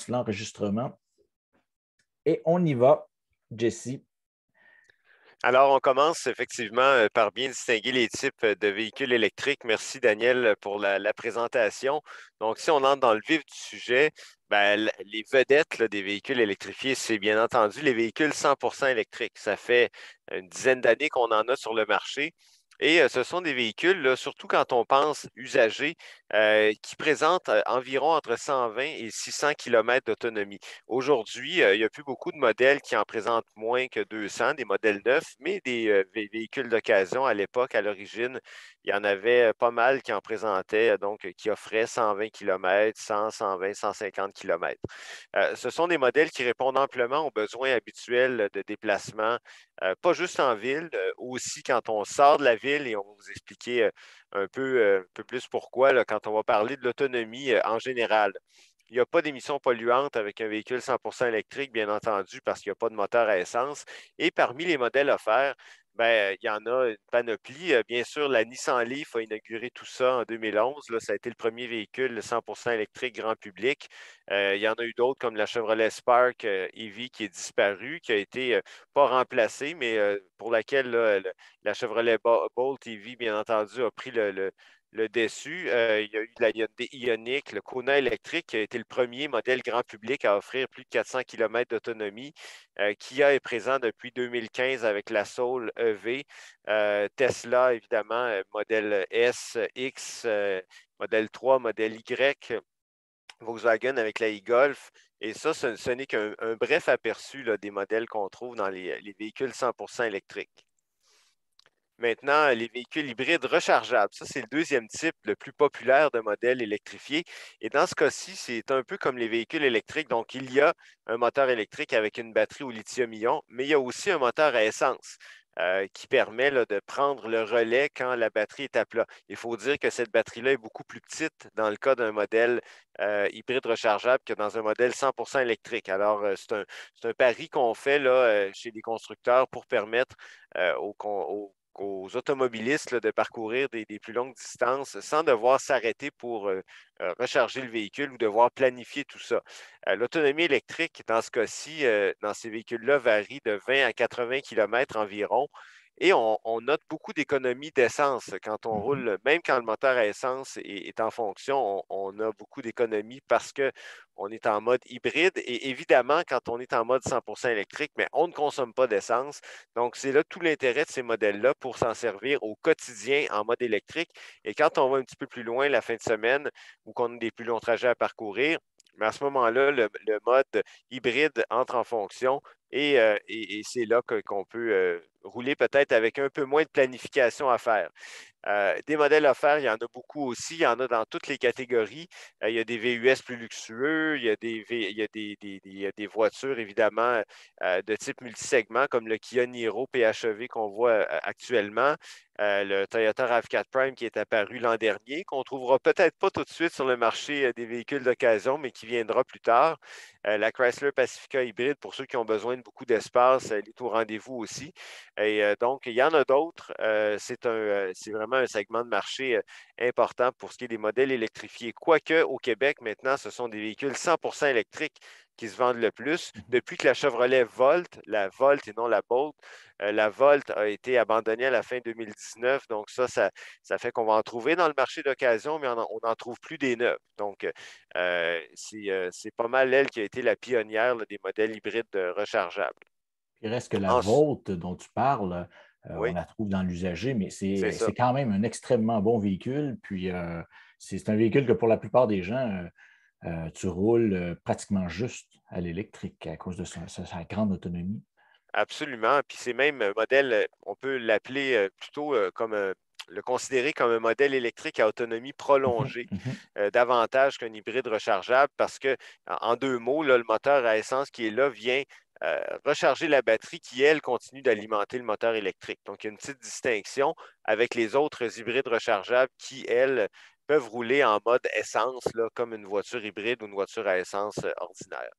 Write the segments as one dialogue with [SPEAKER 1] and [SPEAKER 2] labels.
[SPEAKER 1] L'enregistrement. Et on y va, Jesse.
[SPEAKER 2] Alors, on commence effectivement par bien distinguer les types de véhicules électriques. Merci, Daniel, pour la présentation. Donc, si on entre dans le vif du sujet, ben, les vedettes là, des véhicules électrifiés, c'est bien entendu les véhicules 100% électriques. Ça fait une dizaine d'années qu'on en a sur le marché. Et ce sont des véhicules, là, surtout quand on pense usagers, qui présentent environ entre 120 et 600 km d'autonomie. Aujourd'hui, il n'y a plus beaucoup de modèles qui en présentent moins que 200, des modèles neufs, mais des véhicules d'occasion à l'époque, à l'origine, il y en avait pas mal qui en présentaient, donc qui offraient 120 km, 100, 120, 150 km. Ce sont des modèles qui répondent amplement aux besoins habituels de déplacement, pas juste en ville, aussi quand on sort de la ville, et on va vous expliquer un peu plus pourquoi, là, quand on va parler de l'autonomie en général. Il n'y a pas d'émissions polluantes avec un véhicule 100% électrique, bien entendu, parce qu'il n'y a pas de moteur à essence. Et parmi les modèles offerts, ben, il y en a une panoplie. Bien sûr, la Nissan Leaf a inauguré tout ça en 2011. Là, ça a été le premier véhicule 100% électrique grand public. Il y en a eu d'autres comme la Chevrolet Spark EV qui est disparue, qui a été pas remplacée, mais pour laquelle là, la Chevrolet Bolt EV, bien entendu, a pris le dessus. Il y a eu de la Hyundai Ioniq, le Kona électrique, qui a été le premier modèle grand public à offrir plus de 400 km d'autonomie. Kia est présent depuis 2015 avec la Soul EV. Tesla, évidemment, modèle S, X, modèle 3, modèle Y. Volkswagen avec la e-Golf. Et ça, ce n'est qu'un bref aperçu là, des modèles qu'on trouve dans les véhicules 100% électriques. Maintenant, les véhicules hybrides rechargeables. Ça, c'est le deuxième type le plus populaire de modèles électrifiés. Et dans ce cas-ci, c'est un peu comme les véhicules électriques. Donc, il y a un moteur électrique avec une batterie au lithium-ion, mais il y a aussi un moteur à essence qui permet là, de prendre le relais quand la batterie est à plat. Il faut dire que cette batterie-là est beaucoup plus petite dans le cas d'un modèle hybride rechargeable que dans un modèle 100% électrique. Alors, c'est un pari qu'on fait là, chez les constructeurs pour permettre aux automobilistes là, de parcourir des plus longues distances sans devoir s'arrêter pour recharger le véhicule ou devoir planifier tout ça. L'autonomie électrique, dans ce cas-ci, dans ces véhicules-là, varie de 20 à 80 km environ. Et on note beaucoup d'économies d'essence quand on roule, même quand le moteur à essence est en fonction, on a beaucoup d'économies parce qu'on est en mode hybride. Et évidemment, quand on est en mode 100% électrique, mais on ne consomme pas d'essence. Donc, c'est là tout l'intérêt de ces modèles-là pour s'en servir au quotidien en mode électrique. Et quand on va un petit peu plus loin la fin de semaine ou qu'on a des plus longs trajets à parcourir, mais à ce moment-là, le mode hybride entre en fonction et c'est là qu'on peut rouler peut-être avec un peu moins de planification à faire. Des modèles offerts, il y en a beaucoup aussi. Il y en a dans toutes les catégories. Il y a des VUS plus luxueux. Il y a il y a des voitures, évidemment, de type multisegment, comme le Kia Niro PHEV qu'on voit actuellement. Le Toyota RAV4 Prime qui est apparu l'an dernier, qu'on ne trouvera peut-être pas tout de suite sur le marché des véhicules d'occasion, mais qui viendra plus tard. La Chrysler Pacifica hybride, pour ceux qui ont besoin de beaucoup d'espace, elle est au rendez-vous aussi. Et donc, il y en a d'autres. C'est vraiment un segment de marché important pour ce qui est des modèles électrifiés. Quoique, au Québec, maintenant, ce sont des véhicules 100% électriques qui se vendent le plus. Depuis que la Chevrolet Volt, la Volt et non la Bolt, la Volt a été abandonnée à la fin 2019. Donc, ça fait qu'on va en trouver dans le marché d'occasion, mais on n'en trouve plus des neufs. Donc, c'est pas mal elle qui a été la pionnière là, des modèles hybrides rechargeables.
[SPEAKER 1] Il reste que la
[SPEAKER 2] Ensuite,
[SPEAKER 1] Volt dont tu parles, on
[SPEAKER 2] oui,
[SPEAKER 1] la trouve dans l'usager, mais
[SPEAKER 2] c'est
[SPEAKER 1] c'est
[SPEAKER 2] ça.
[SPEAKER 1] quand même un extrêmement bon véhicule. Puis c'est un véhicule que pour la plupart des gens, tu roules pratiquement juste à l'électrique à cause de sa grande autonomie.
[SPEAKER 2] Absolument. Puis c'est même un modèle, on peut l'appeler plutôt le considérer comme un modèle électrique à autonomie
[SPEAKER 1] Mhm,
[SPEAKER 2] prolongée,
[SPEAKER 1] mhm.
[SPEAKER 2] davantage qu'un hybride rechargeable, parce que, en deux mots, là, le moteur à essence qui est là vient recharger la batterie qui, elle, continue d'alimenter le moteur électrique. Donc, il y a une petite distinction avec les autres hybrides rechargeables qui, elles, peuvent rouler en mode essence, là, comme une voiture hybride ou une voiture à essence ordinaire.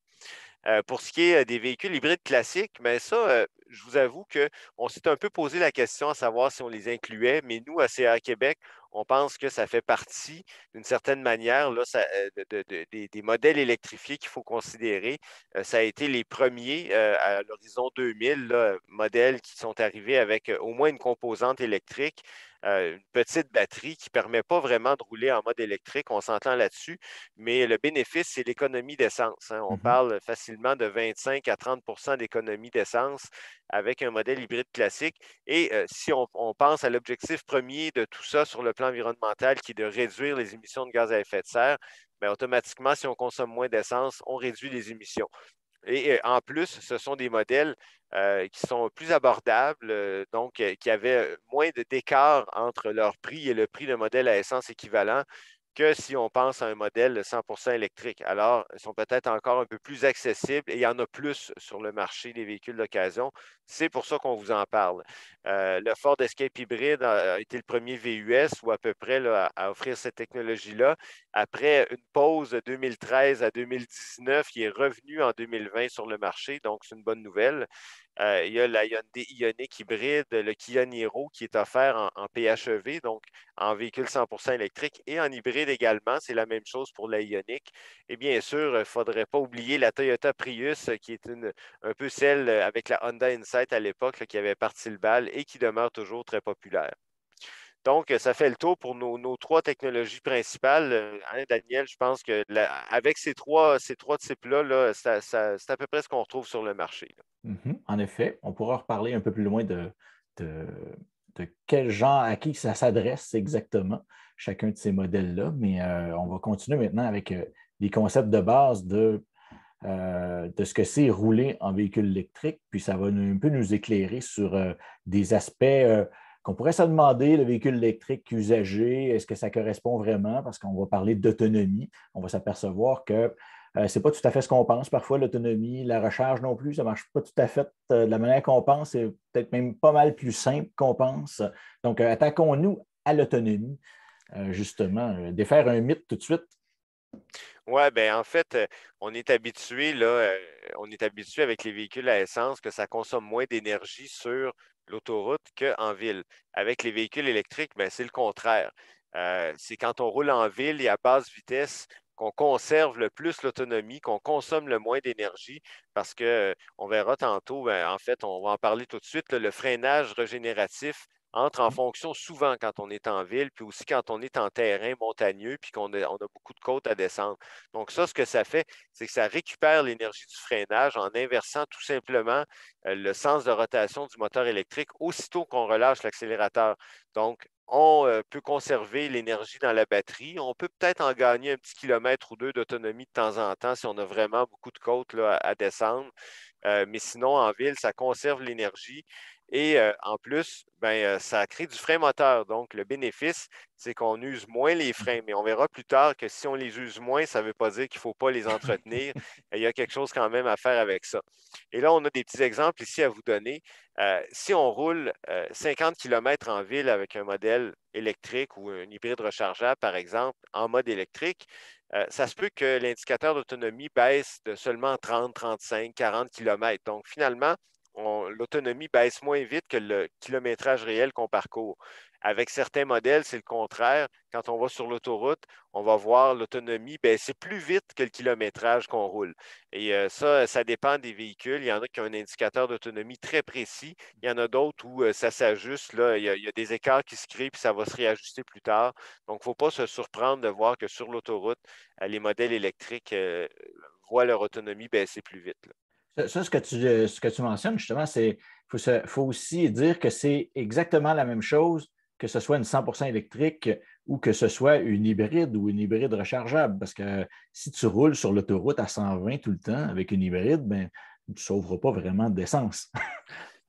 [SPEAKER 2] Pour ce qui est des véhicules hybrides classiques, mais ça, je vous avoue qu'on s'est un peu posé la question à savoir si on les incluait, mais nous, à CA Québec, on pense que ça fait partie, d'une certaine manière, là, des modèles électrifiés qu'il faut considérer. Ça a été les premiers à l'horizon 2000, là, modèles qui sont arrivés avec au moins une composante électrique, une petite batterie qui ne permet pas vraiment de rouler en mode électrique, on s'entend là-dessus, mais le bénéfice, c'est l'économie d'essence, hein. On
[SPEAKER 1] Mhm.
[SPEAKER 2] parle facilement de 25 à 30 d'économie d'essence avec un modèle hybride classique. Et si on pense à l'objectif premier de tout ça sur le plan environnemental, qui est de réduire les émissions de gaz à effet de serre, bien, automatiquement, si on consomme moins d'essence, on réduit les émissions. Et en plus, ce sont des modèles qui sont plus abordables, donc qui avaient moins d'écart entre leur prix et le prix de modèle à essence équivalent que si on pense à un modèle 100% électrique. Alors, ils sont peut-être encore un peu plus accessibles et il y en a plus sur le marché des véhicules d'occasion. C'est pour ça qu'on vous en parle. Le Ford Escape hybride a été le premier VUS ou à peu près là, à offrir cette technologie-là. Après une pause de 2013 à 2019, il est revenu en 2020 sur le marché, donc c'est une bonne nouvelle. Il y a la Hyundai Ioniq hybride, le Kia Niro qui est offert en PHEV, donc en véhicule 100% électrique et en hybride également. C'est la même chose pour la Ioniq. Et bien sûr, il ne faudrait pas oublier la Toyota Prius, qui est un peu celle avec la Honda Insight à l'époque, là, qui avait parti le bal et qui demeure toujours très populaire. Donc, ça fait le tour pour nos trois technologies principales. Hein, Daniel, je pense que avec ces trois types-là, là, c'est à peu près ce qu'on retrouve sur le marché, là.
[SPEAKER 1] Mhm. En effet, on pourra reparler un peu plus loin de, de quel genre, à qui ça s'adresse exactement, chacun de ces modèles-là, mais on va continuer maintenant avec les concepts de base de ce que c'est rouler en véhicule électrique, puis ça va un peu nous éclairer sur des aspects qu'on pourrait se demander, le véhicule électrique usagé, est-ce que ça correspond vraiment? Parce qu'on va parler d'autonomie, on va s'apercevoir que ce n'est pas tout à fait ce qu'on pense. Parfois, l'autonomie, la recharge non plus, ça ne marche pas tout à fait de la manière qu'on pense. C'est peut-être même pas mal plus simple qu'on pense. Donc, attaquons-nous à l'autonomie, justement. Défaire un mythe tout de suite.
[SPEAKER 2] Ouais, ben en fait, on est habitué, là, on est habitué avec les véhicules à essence que ça consomme moins d'énergie sur l'autoroute qu'en ville. Avec les véhicules électriques, ben, c'est le contraire. C'est quand on roule en ville et à basse vitesse qu'on conserve le plus l'autonomie, qu'on consomme le moins d'énergie, parce que on verra tantôt, ben, en fait, on va en parler tout de suite, là, le freinage régénératif entre en fonction souvent quand on est en ville, puis aussi quand on est en terrain montagneux, puis on a beaucoup de côtes à descendre. Donc ça, ce que ça fait, c'est que ça récupère l'énergie du freinage en inversant tout simplement le sens de rotation du moteur électrique aussitôt qu'on relâche l'accélérateur. Donc, on peut conserver l'énergie dans la batterie. On peut peut-être en gagner un petit kilomètre ou deux d'autonomie de temps en temps si on a vraiment beaucoup de côtes là, à descendre. Mais sinon, en ville, ça conserve l'énergie. Et en plus, ben, ça crée du frein moteur. Donc, le bénéfice, c'est qu'on use moins les freins. Mais on verra plus tard que si on les use moins, ça ne veut pas dire qu'il ne faut pas les entretenir. Il y a quelque chose quand même à faire avec ça. Et là, on a des petits exemples ici à vous donner. Si on roule 50 km en ville avec un modèle électrique ou un hybride rechargeable, par exemple, en mode électrique, ça se peut que l'indicateur d'autonomie baisse de seulement 30, 35, 40 km. Donc, finalement, l'autonomie baisse moins vite que le kilométrage réel qu'on parcourt. Avec certains modèles, c'est le contraire. Quand on va sur l'autoroute, on va voir l'autonomie baisser plus vite que le kilométrage qu'on roule. Et ça dépend des véhicules. Il y en a qui ont un indicateur d'autonomie très précis. Il y en a d'autres où ça s'ajuste. Là, il y a des écarts qui se créent, puis ça va se réajuster plus tard. Donc, il ne faut pas se surprendre de voir que sur l'autoroute, les modèles électriques voient leur autonomie baisser plus vite, là.
[SPEAKER 1] Ce que tu mentionnes, justement, c'est faut aussi dire que c'est exactement la même chose que ce soit une 100% électrique ou que ce soit une hybride ou une hybride rechargeable. Parce que si tu roules sur l'autoroute à 120 tout le temps avec une hybride, ben, tu ne sauveras pas vraiment d'essence.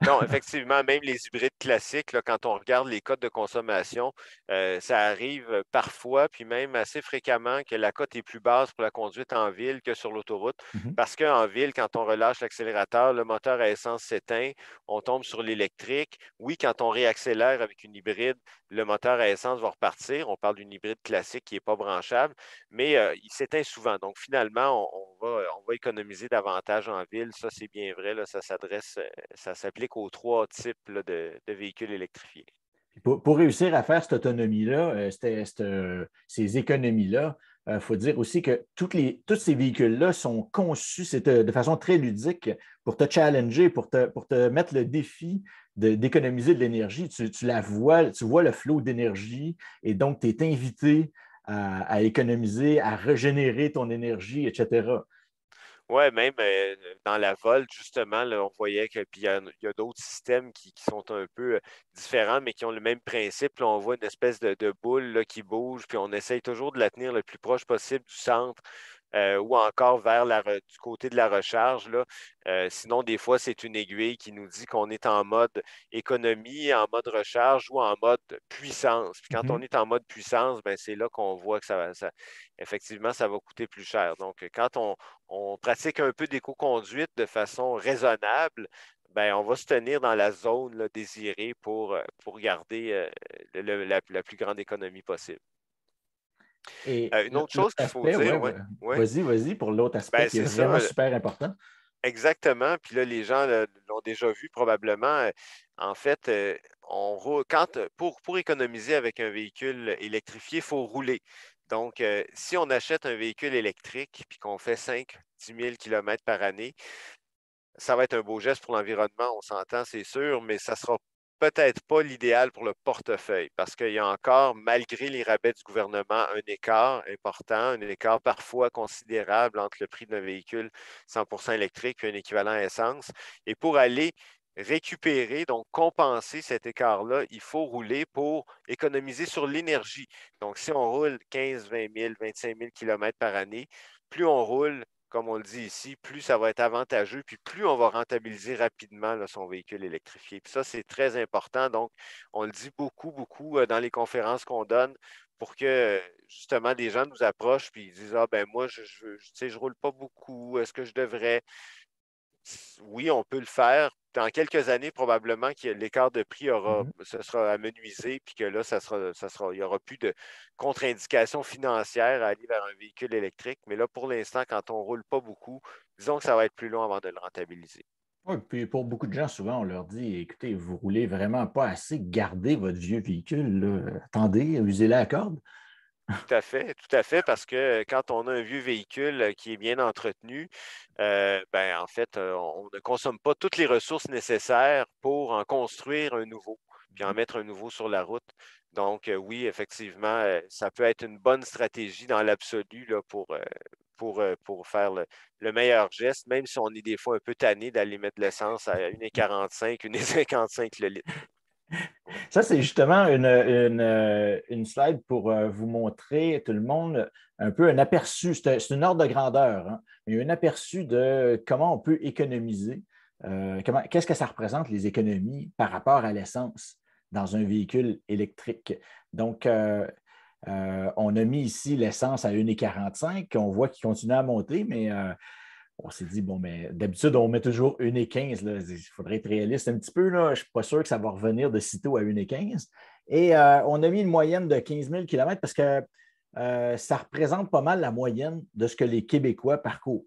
[SPEAKER 2] Non, effectivement, même les hybrides classiques, là, quand on regarde les cotes de consommation, ça arrive parfois, puis même assez fréquemment, que la cote est plus basse pour la conduite en ville que sur l'autoroute.
[SPEAKER 1] Mhm.
[SPEAKER 2] Parce qu'en ville, quand on relâche l'accélérateur, le moteur à essence s'éteint, on tombe sur l'électrique. Oui, quand on réaccélère avec une hybride, le moteur à essence va repartir. On parle d'une hybride classique qui n'est pas branchable, mais il s'éteint souvent. Donc, finalement, on va économiser davantage en ville. Ça, c'est bien vrai. Là, ça s'applique aux trois types là, de véhicules électrifiés.
[SPEAKER 1] pour réussir à faire cette autonomie-là, ces économies-là, il faut dire aussi que tous ces véhicules-là sont conçus de façon très ludique pour te challenger, pour te mettre le défi d'économiser de l'énergie. Tu vois le flot d'énergie et donc tu es invité à économiser, à régénérer ton énergie, etc.
[SPEAKER 2] Ouais, même dans la Volt, justement, là, on voyait que puis il y a d'autres systèmes qui sont un peu différents, mais qui ont le même principe. Là, on voit une espèce de boule là, qui bouge, puis on essaye toujours de la tenir le plus proche possible du centre ou encore vers du côté de la recharge. Là. Sinon, des fois, c'est une aiguille qui nous dit qu'on est en mode économie, en mode recharge ou en mode puissance. Puis quand on
[SPEAKER 1] Mhm.
[SPEAKER 2] est en mode puissance, ben, c'est là qu'on voit que effectivement, ça va coûter plus cher. Donc, quand on pratique un peu d'éco-conduite de façon raisonnable, ben, on va se tenir dans la zone là, désirée pour garder la plus grande économie possible.
[SPEAKER 1] Et
[SPEAKER 2] Une autre chose
[SPEAKER 1] l'autre
[SPEAKER 2] qu'il faut
[SPEAKER 1] aspect,
[SPEAKER 2] dire,
[SPEAKER 1] ouais,
[SPEAKER 2] ouais, ouais,
[SPEAKER 1] vas-y pour l'autre aspect
[SPEAKER 2] ben,
[SPEAKER 1] qui est
[SPEAKER 2] c'est
[SPEAKER 1] vraiment
[SPEAKER 2] ça.
[SPEAKER 1] super important.
[SPEAKER 2] Exactement. Puis là, les gens l'ont déjà vu probablement. En fait, pour économiser avec un véhicule électrifié, il faut rouler. Donc, si on achète un véhicule électrique puis qu'on fait 5-10 000 km par année, ça va être un beau geste pour l'environnement, on s'entend, c'est sûr, mais ça sera peut-être pas l'idéal pour le portefeuille parce qu'il y a encore, malgré les rabais du gouvernement, un écart important, un écart parfois considérable entre le prix d'un véhicule 100% électrique et un équivalent essence. Et pour aller récupérer, donc compenser cet écart-là, il faut rouler pour économiser sur l'énergie. Donc, si on roule 15, 20 000, 25 000 km par année, plus on roule, comme on le dit ici, plus ça va être avantageux, puis plus on va rentabiliser rapidement là, son véhicule électrifié. Puis ça, c'est très important. Donc, on le dit beaucoup, beaucoup dans les conférences qu'on donne pour que justement des gens nous approchent puis ils disent: Ah ben moi, tu sais, je roule pas beaucoup, est-ce que je devrais? Oui, on peut le faire. Dans quelques années, probablement que l'écart de prix
[SPEAKER 1] Mhm.
[SPEAKER 2] ce sera amenuisé, puis que là, il n'y aura plus de contre-indication financière à aller vers un véhicule électrique. Mais là, pour l'instant, quand on ne roule pas beaucoup, disons que ça va être plus long avant de le rentabiliser.
[SPEAKER 1] Oui, puis pour beaucoup de gens, souvent, on leur dit, écoutez, vous roulez vraiment pas assez, gardez votre vieux véhicule, là. Attendez, usez-la à corde.
[SPEAKER 2] Tout à fait, parce que quand on a un vieux véhicule qui est bien entretenu, ben, en fait, on ne consomme pas toutes les ressources nécessaires pour en construire un nouveau, puis en mettre un nouveau sur la route. Donc, oui, effectivement, ça peut être une bonne stratégie dans l'absolu là, pour faire le meilleur geste, même si on est des fois un peu tanné d'aller mettre de l'essence à 1,45, 1,55 le litre.
[SPEAKER 1] Ça, c'est justement une slide pour vous montrer tout le monde un peu un aperçu. C'est une ordre de grandeur, hein, mais un aperçu de comment on peut économiser. Qu'est-ce que ça représente, les économies par rapport à l'essence dans un véhicule électrique? Donc, on a mis ici l'essence à 1,45. On voit qu'il continue à monter, mais on s'est dit, bon, mais d'habitude, on met toujours 1,15. Il faudrait être réaliste un petit peu. Là. Je ne suis pas sûr que ça va revenir de sitôt à 1,15. Et on a mis une moyenne de 15 000 km parce que ça représente pas mal la moyenne de ce que les Québécois parcourent.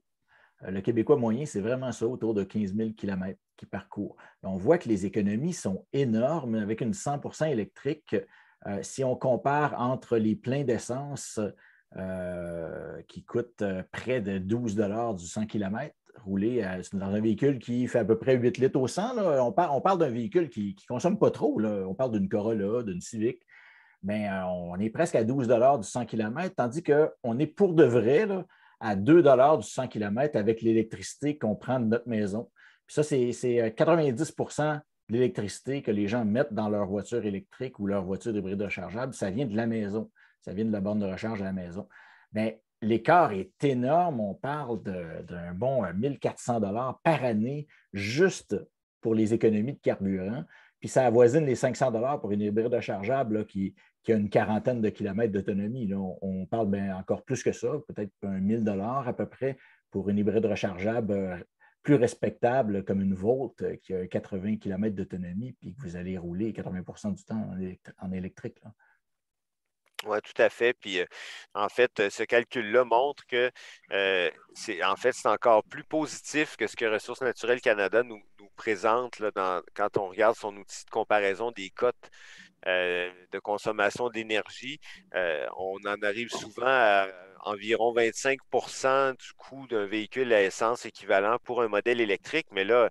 [SPEAKER 1] Le Québécois moyen, c'est vraiment ça, autour de 15 000 km qui parcourt. On voit que les économies sont énormes avec une 100% électrique. Si on compare entre les pleins d'essence qui coûtent près de 12 du 100 km, rouler dans un véhicule qui fait à peu près 8 litres au 100, là, on parle d'un véhicule qui ne consomme pas trop. Là. On parle d'une Corolla, d'une Civic. Mais on est presque à 12 du 100 km, tandis qu'on est pour de vrai là, à 2 du 100 km avec l'électricité qu'on prend de notre maison. Puis ça, c'est 90 de l'électricité que les gens mettent dans leur voiture électrique ou leur voiture hybride rechargeable, ça vient de la maison. Ça vient de la borne de recharge à la maison. Mais l'écart est énorme. On parle d'un bon 1 400 par année juste pour les économies de carburant. Puis ça avoisine les 500 pour une hybride rechargeable là, qui a une quarantaine de kilomètres d'autonomie. On parle bien encore plus que ça, peut-être 1 000 à peu près pour une hybride rechargeable plus respectable comme une Volt qui a 80 km d'autonomie puis que vous allez rouler 80 du temps en électrique.
[SPEAKER 2] Oui, tout à fait. Puis, en fait, ce calcul-là montre que c'est encore plus positif que ce que Ressources naturelles Canada nous présente là, quand on regarde son outil de comparaison des cotes de consommation d'énergie. On en arrive souvent à environ 25 du coût d'un véhicule à essence équivalent pour un modèle électrique, mais là,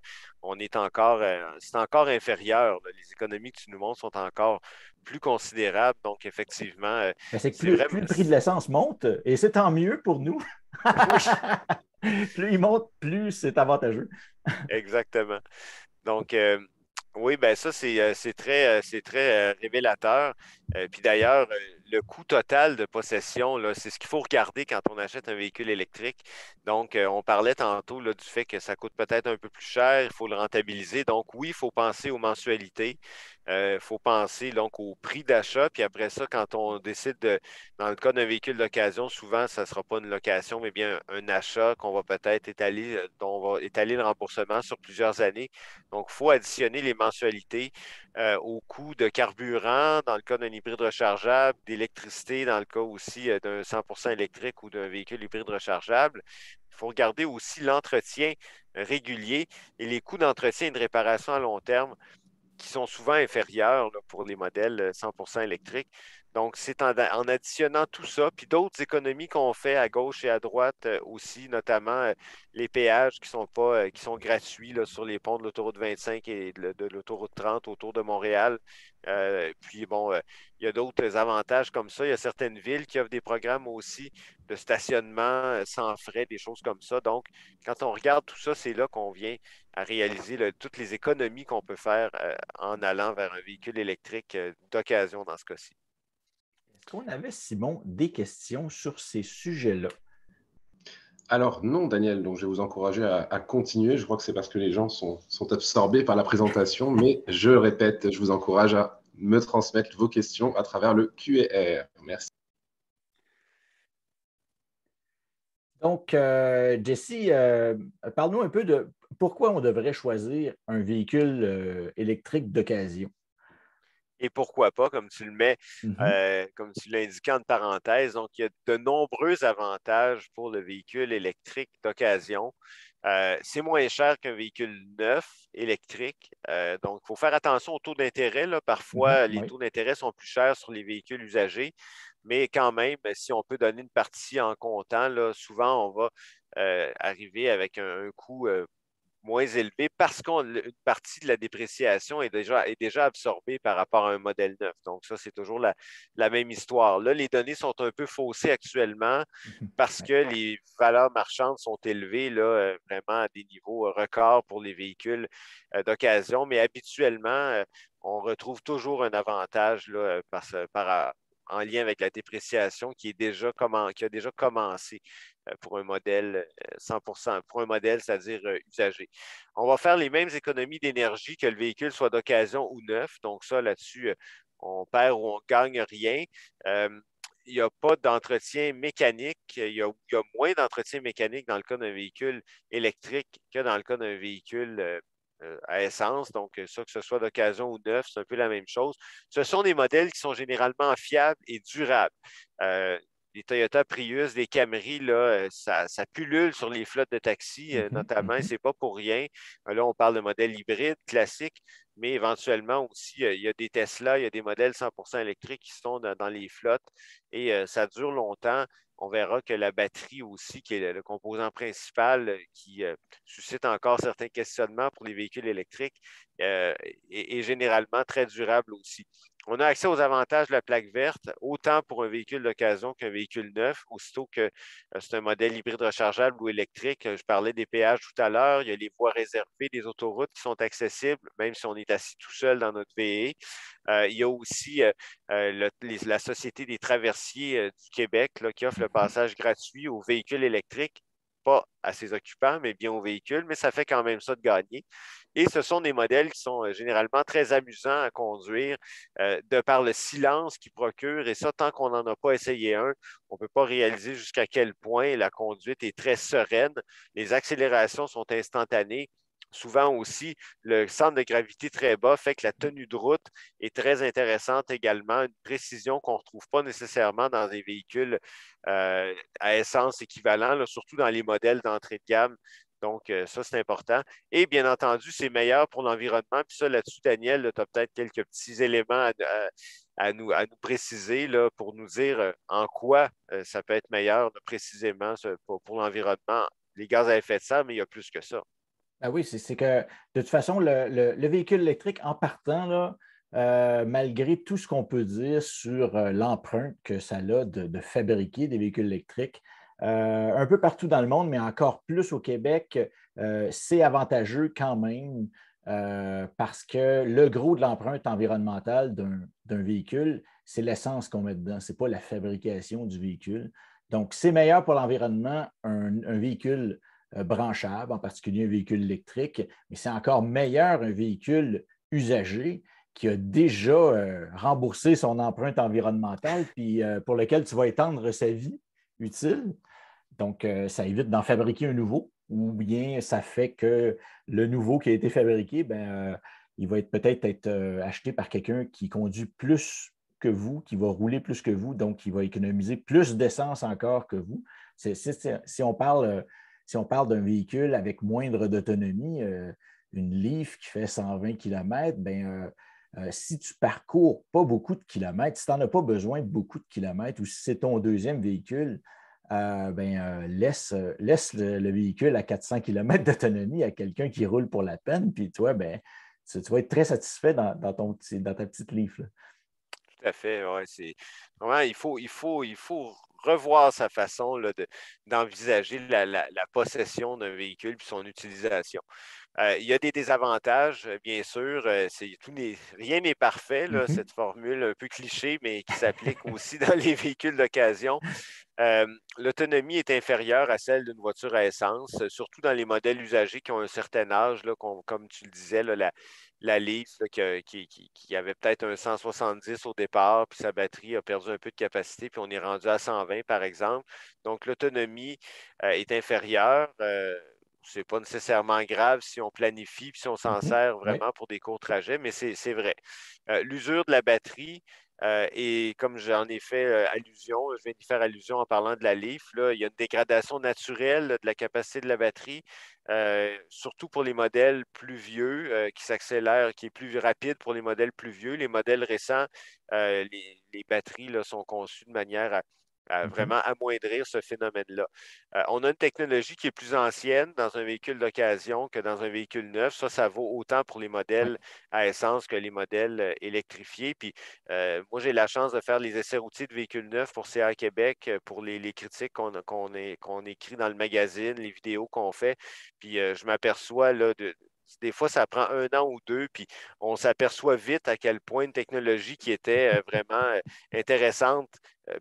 [SPEAKER 2] c'est encore inférieur, là. Les économies que tu nous montres sont encore plus considérables. Donc, effectivement,
[SPEAKER 1] Ben, c'est que
[SPEAKER 2] c'est vraiment.
[SPEAKER 1] plus le prix de l'essence monte, et c'est tant mieux pour nous.
[SPEAKER 2] Oui,
[SPEAKER 1] Plus il monte, plus c'est avantageux.
[SPEAKER 2] exactement. Donc, oui, ben ça, c'est très révélateur. Puis d'ailleurs, le coût total de possession, là, c'est ce qu'il faut regarder quand on achète un véhicule électrique. Donc, on parlait tantôt là, du fait que ça coûte peut-être un peu plus cher, il faut le rentabiliser. Donc, oui, il faut penser aux mensualités, il faut penser donc au prix d'achat. Puis après ça, quand on décide dans le cas d'un véhicule d'occasion, souvent, ça ne sera pas une location, mais bien un achat qu'on va peut-être étaler, dont on va étaler le remboursement sur plusieurs années. Donc, il faut additionner les mensualités au coût de carburant dans le cas d'un hybride rechargeable, d'électricité dans le cas aussi d'un 100% électrique ou d'un véhicule hybride rechargeable. Il faut regarder aussi l'entretien régulier et les coûts d'entretien et de réparation à long terme qui sont souvent inférieurs là, pour les modèles 100% électriques. Donc, c'est en additionnant tout ça, puis d'autres économies qu'on fait à gauche et à droite aussi, notamment les péages qui sont pas, qui sont gratuits là, sur les ponts de l'autoroute 25 et de l'autoroute 30 autour de Montréal. Puis bon, il y a d'autres avantages comme ça. Il y a certaines villes qui offrent des programmes aussi de stationnement sans frais, des choses comme ça. Donc, quand on regarde tout ça, c'est là qu'on vient à réaliser toutes les économies qu'on peut faire en allant vers un véhicule électrique d'occasion dans ce cas-ci.
[SPEAKER 1] Est-ce qu'on avait, Simon, des questions sur ces sujets-là?
[SPEAKER 3] Alors non, Daniel, donc je vais vous encourager à continuer. Je crois que c'est parce que les gens sont absorbés par la présentation, mais je répète, je vous encourage à me transmettre vos questions à travers le Q&R. Merci.
[SPEAKER 1] Donc, Jesse, parle-nous un peu de pourquoi on devrait choisir un véhicule électrique d'occasion.
[SPEAKER 2] Et pourquoi pas, comme tu le mets,
[SPEAKER 1] Mhm.
[SPEAKER 2] comme tu l'as indiqué en parenthèse. Donc, il y a de nombreux avantages pour le véhicule électrique d'occasion. C'est moins cher qu'un véhicule neuf électrique. Donc, il faut faire attention aux taux d'intérêt, là.
[SPEAKER 1] Mhm.
[SPEAKER 2] Parfois, les
[SPEAKER 1] Oui.
[SPEAKER 2] taux d'intérêt sont plus chers sur les véhicules usagés, mais quand même, si on peut donner une partie en comptant, là, souvent, on va arriver avec un coût moins élevé parce qu'une partie de la dépréciation est déjà absorbée par rapport à un modèle neuf. Donc, ça, c'est toujours la même histoire. Là, les données sont un peu faussées actuellement
[SPEAKER 1] Mhm.
[SPEAKER 2] parce
[SPEAKER 1] Oui.
[SPEAKER 2] que les valeurs marchandes sont élevées là, vraiment à des niveaux records pour les véhicules d'occasion. Mais habituellement, on retrouve toujours un avantage là, en lien avec la dépréciation qui a déjà commencé pour un modèle 100%, pour un modèle, c'est-à-dire usagé. On va faire les mêmes économies d'énergie que le véhicule soit d'occasion ou neuf. Donc ça, là-dessus, on perd ou on gagne rien. Euh, il n'y a pas d'entretien mécanique. Il y a moins d'entretien mécanique dans le cas d'un véhicule électrique que dans le cas d'un véhicule à essence. Donc, ça, que ce soit d'occasion ou neuf, c'est un peu la même chose. Ce sont des modèles qui sont généralement fiables et durables. Euh, les Toyota Prius, les Camry, là, ça pullule sur les flottes de taxis,
[SPEAKER 1] Mhm.
[SPEAKER 2] notamment, et
[SPEAKER 1] Mhm.
[SPEAKER 2] ce n'est pas pour rien. Là, on parle de modèles hybrides classiques, mais éventuellement aussi, il y a des Tesla, il y a des modèles 100% électriques qui sont dans les flottes et ça dure longtemps. On verra que la batterie aussi, qui est le composant principal qui suscite encore certains questionnements pour les véhicules électriques, est généralement très durable aussi. On a accès aux avantages de la plaque verte, autant pour un véhicule d'occasion qu'un véhicule neuf, aussitôt que c'est un modèle hybride rechargeable ou électrique. Je parlais des péages tout à l'heure. Il y a les voies réservées des autoroutes qui sont accessibles, même si on est assis tout seul dans notre VE. Il y a aussi la Société des traversiers du Québec là, qui offre le
[SPEAKER 1] Mhm.
[SPEAKER 2] passage gratuit aux véhicules électriques, pas à ses occupants, mais bien aux véhicules, mais ça fait quand même ça de gagner. Et ce sont des modèles qui sont généralement très amusants à conduire de par le silence qu'ils procurent. Et ça, tant qu'on n'en a pas essayé un, on ne peut pas réaliser jusqu'à quel point la conduite est très sereine. Les accélérations sont instantanées. Souvent aussi, le centre de gravité très bas fait que la tenue de route est très intéressante également, une précision qu'on ne retrouve pas nécessairement dans des véhicules à essence équivalents, là, surtout dans les modèles d'entrée de gamme. Donc, ça, c'est important. Et bien entendu, c'est meilleur pour l'environnement. Puis ça, là-dessus, Daniel, tu as peut-être quelques petits éléments à nous préciser là, pour nous dire en quoi ça peut être meilleur précisément pour l'environnement. Les gaz à effet de serre, mais il y a plus que ça.
[SPEAKER 1] Ah oui, c'est que de toute façon, le véhicule électrique en partant, là, malgré tout ce qu'on peut dire sur l'empreinte que ça a de fabriquer des véhicules électriques, un peu partout dans le monde, mais encore plus au Québec, c'est avantageux quand même parce que le gros de l'empreinte environnementale d'un véhicule, c'est l'essence qu'on met dedans, ce n'est pas la fabrication du véhicule. Donc, c'est meilleur pour l'environnement, un véhicule branchable, en particulier un véhicule électrique, mais c'est encore meilleur un véhicule usagé qui a déjà remboursé son empreinte environnementale, puis pour lequel tu vas étendre sa vie utile. Donc, ça évite d'en fabriquer un nouveau, ou bien ça fait que le nouveau qui a été fabriqué, il va peut-être être acheté par quelqu'un qui conduit plus que vous, qui va rouler plus que vous, donc qui va économiser plus d'essence encore que vous. Si on parle d'un véhicule avec moindre d'autonomie, une Leaf qui fait 120 km, si tu ne parcours pas beaucoup de kilomètres, si tu n'en as pas besoin de beaucoup de kilomètres, ou si c'est ton deuxième véhicule, laisse le véhicule à 400 km d'autonomie à quelqu'un qui roule pour la peine, puis toi, tu vas être très satisfait dans ta petite Leaf. Là.
[SPEAKER 2] Tout à fait. Ouais, vraiment, il faut revoir sa façon là, d'envisager la possession d'un véhicule et son utilisation. Il y a des désavantages, bien sûr. Rien n'est parfait, là,
[SPEAKER 1] Mm-hmm.
[SPEAKER 2] cette formule un peu cliché, mais qui s'applique aussi dans les véhicules d'occasion. L'autonomie est inférieure à celle d'une voiture à essence, surtout dans les modèles usagés qui ont un certain âge, là, comme tu le disais, là, la Leaf là, qui avait peut-être un 170 au départ, puis sa batterie a perdu un peu de capacité, puis on est rendu à 120, par exemple. Donc, l'autonomie est inférieure. C'est pas nécessairement grave si on planifie puis si on s'en
[SPEAKER 1] Mm-hmm.
[SPEAKER 2] sert
[SPEAKER 1] Oui.
[SPEAKER 2] vraiment pour des courts trajets, mais c'est vrai. L'usure de la batterie, et comme j'en ai fait allusion, je viens d'y faire allusion en parlant de la Leaf, là, il y a une dégradation naturelle là, de la capacité de la batterie, surtout pour les modèles plus vieux, qui s'accélèrent, qui est plus rapide pour les modèles plus vieux. Les modèles récents, les batteries là, sont conçues de manière à
[SPEAKER 1] Mm-hmm.
[SPEAKER 2] vraiment amoindrir ce phénomène-là. On a une technologie qui est plus ancienne dans un véhicule d'occasion que dans un véhicule neuf. Ça vaut autant pour les
[SPEAKER 1] Oui.
[SPEAKER 2] modèles à essence que les modèles électrifiés. Puis moi, j'ai la chance de faire les essais routiers de véhicules neufs pour CA Québec, pour les critiques qu'on écrit dans le magazine, les vidéos qu'on fait. Puis je m'aperçois là, des fois, ça prend 1 an ou 2, puis on s'aperçoit vite à quel point une technologie qui était vraiment intéressante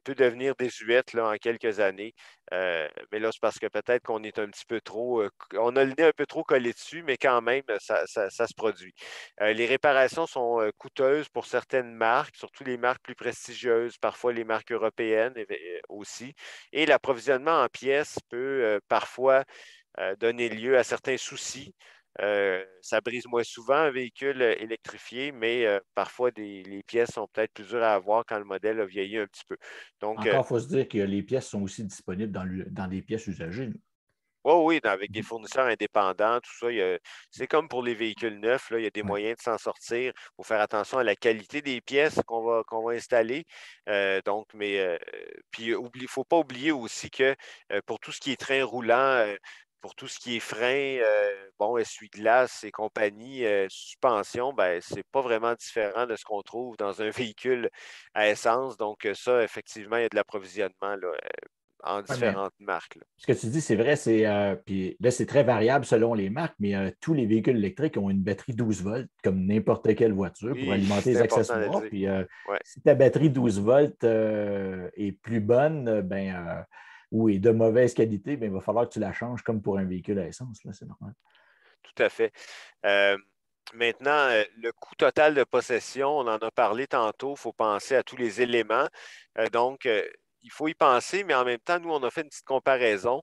[SPEAKER 2] peut devenir désuète là, en quelques années. Mais là, c'est parce que peut-être qu'on est un petit peu trop, on a le nez un peu trop collé dessus, mais quand même, ça se produit. Les réparations sont coûteuses pour certaines marques, surtout les marques plus prestigieuses, parfois les marques européennes aussi. Et l'approvisionnement en pièces peut parfois donner lieu à certains soucis. Ça brise moins souvent un véhicule électrifié, mais parfois les pièces sont peut-être plus dures à avoir quand le modèle a vieilli un petit peu. Donc,
[SPEAKER 1] Encore, il faut se dire que les pièces sont aussi disponibles dans des pièces usagées. Là.
[SPEAKER 2] oui, avec des
[SPEAKER 1] Mhm.
[SPEAKER 2] fournisseurs indépendants, tout ça, c'est comme pour les véhicules neufs, là, il y a des
[SPEAKER 1] Ouais.
[SPEAKER 2] moyens de s'en sortir. Il faut faire attention à la qualité des pièces qu'on va installer. Donc, mais puis il ne faut pas oublier aussi que pour tout ce qui est train roulant, pour tout ce qui est frein, bon, essuie-glace et compagnie, suspension, ben, c'est pas vraiment différent de ce qu'on trouve dans un véhicule à essence. Donc, ça, effectivement, il y a de l'approvisionnement là, en
[SPEAKER 1] Ouais, mais
[SPEAKER 2] différentes marques, là.
[SPEAKER 1] ce que tu dis, c'est vrai, puis là, c'est très variable selon les marques, mais tous les véhicules électriques ont une batterie 12 volts, comme n'importe quelle voiture, pour
[SPEAKER 2] Oui,
[SPEAKER 1] alimenter
[SPEAKER 2] c'est
[SPEAKER 1] les
[SPEAKER 2] important de le
[SPEAKER 1] accessoires.
[SPEAKER 2] dire.
[SPEAKER 1] Puis
[SPEAKER 2] Ouais,
[SPEAKER 1] si ta batterie 12 volts est plus bonne, ou est de mauvaise qualité, il va falloir que tu la changes comme pour un véhicule à essence, là, c'est normal.
[SPEAKER 2] tout à fait. Euh, Maintenant, le coût total de possession, on en a parlé tantôt, il faut penser à tous les éléments. Donc, il faut y penser, mais en même temps, nous, on a fait une petite comparaison.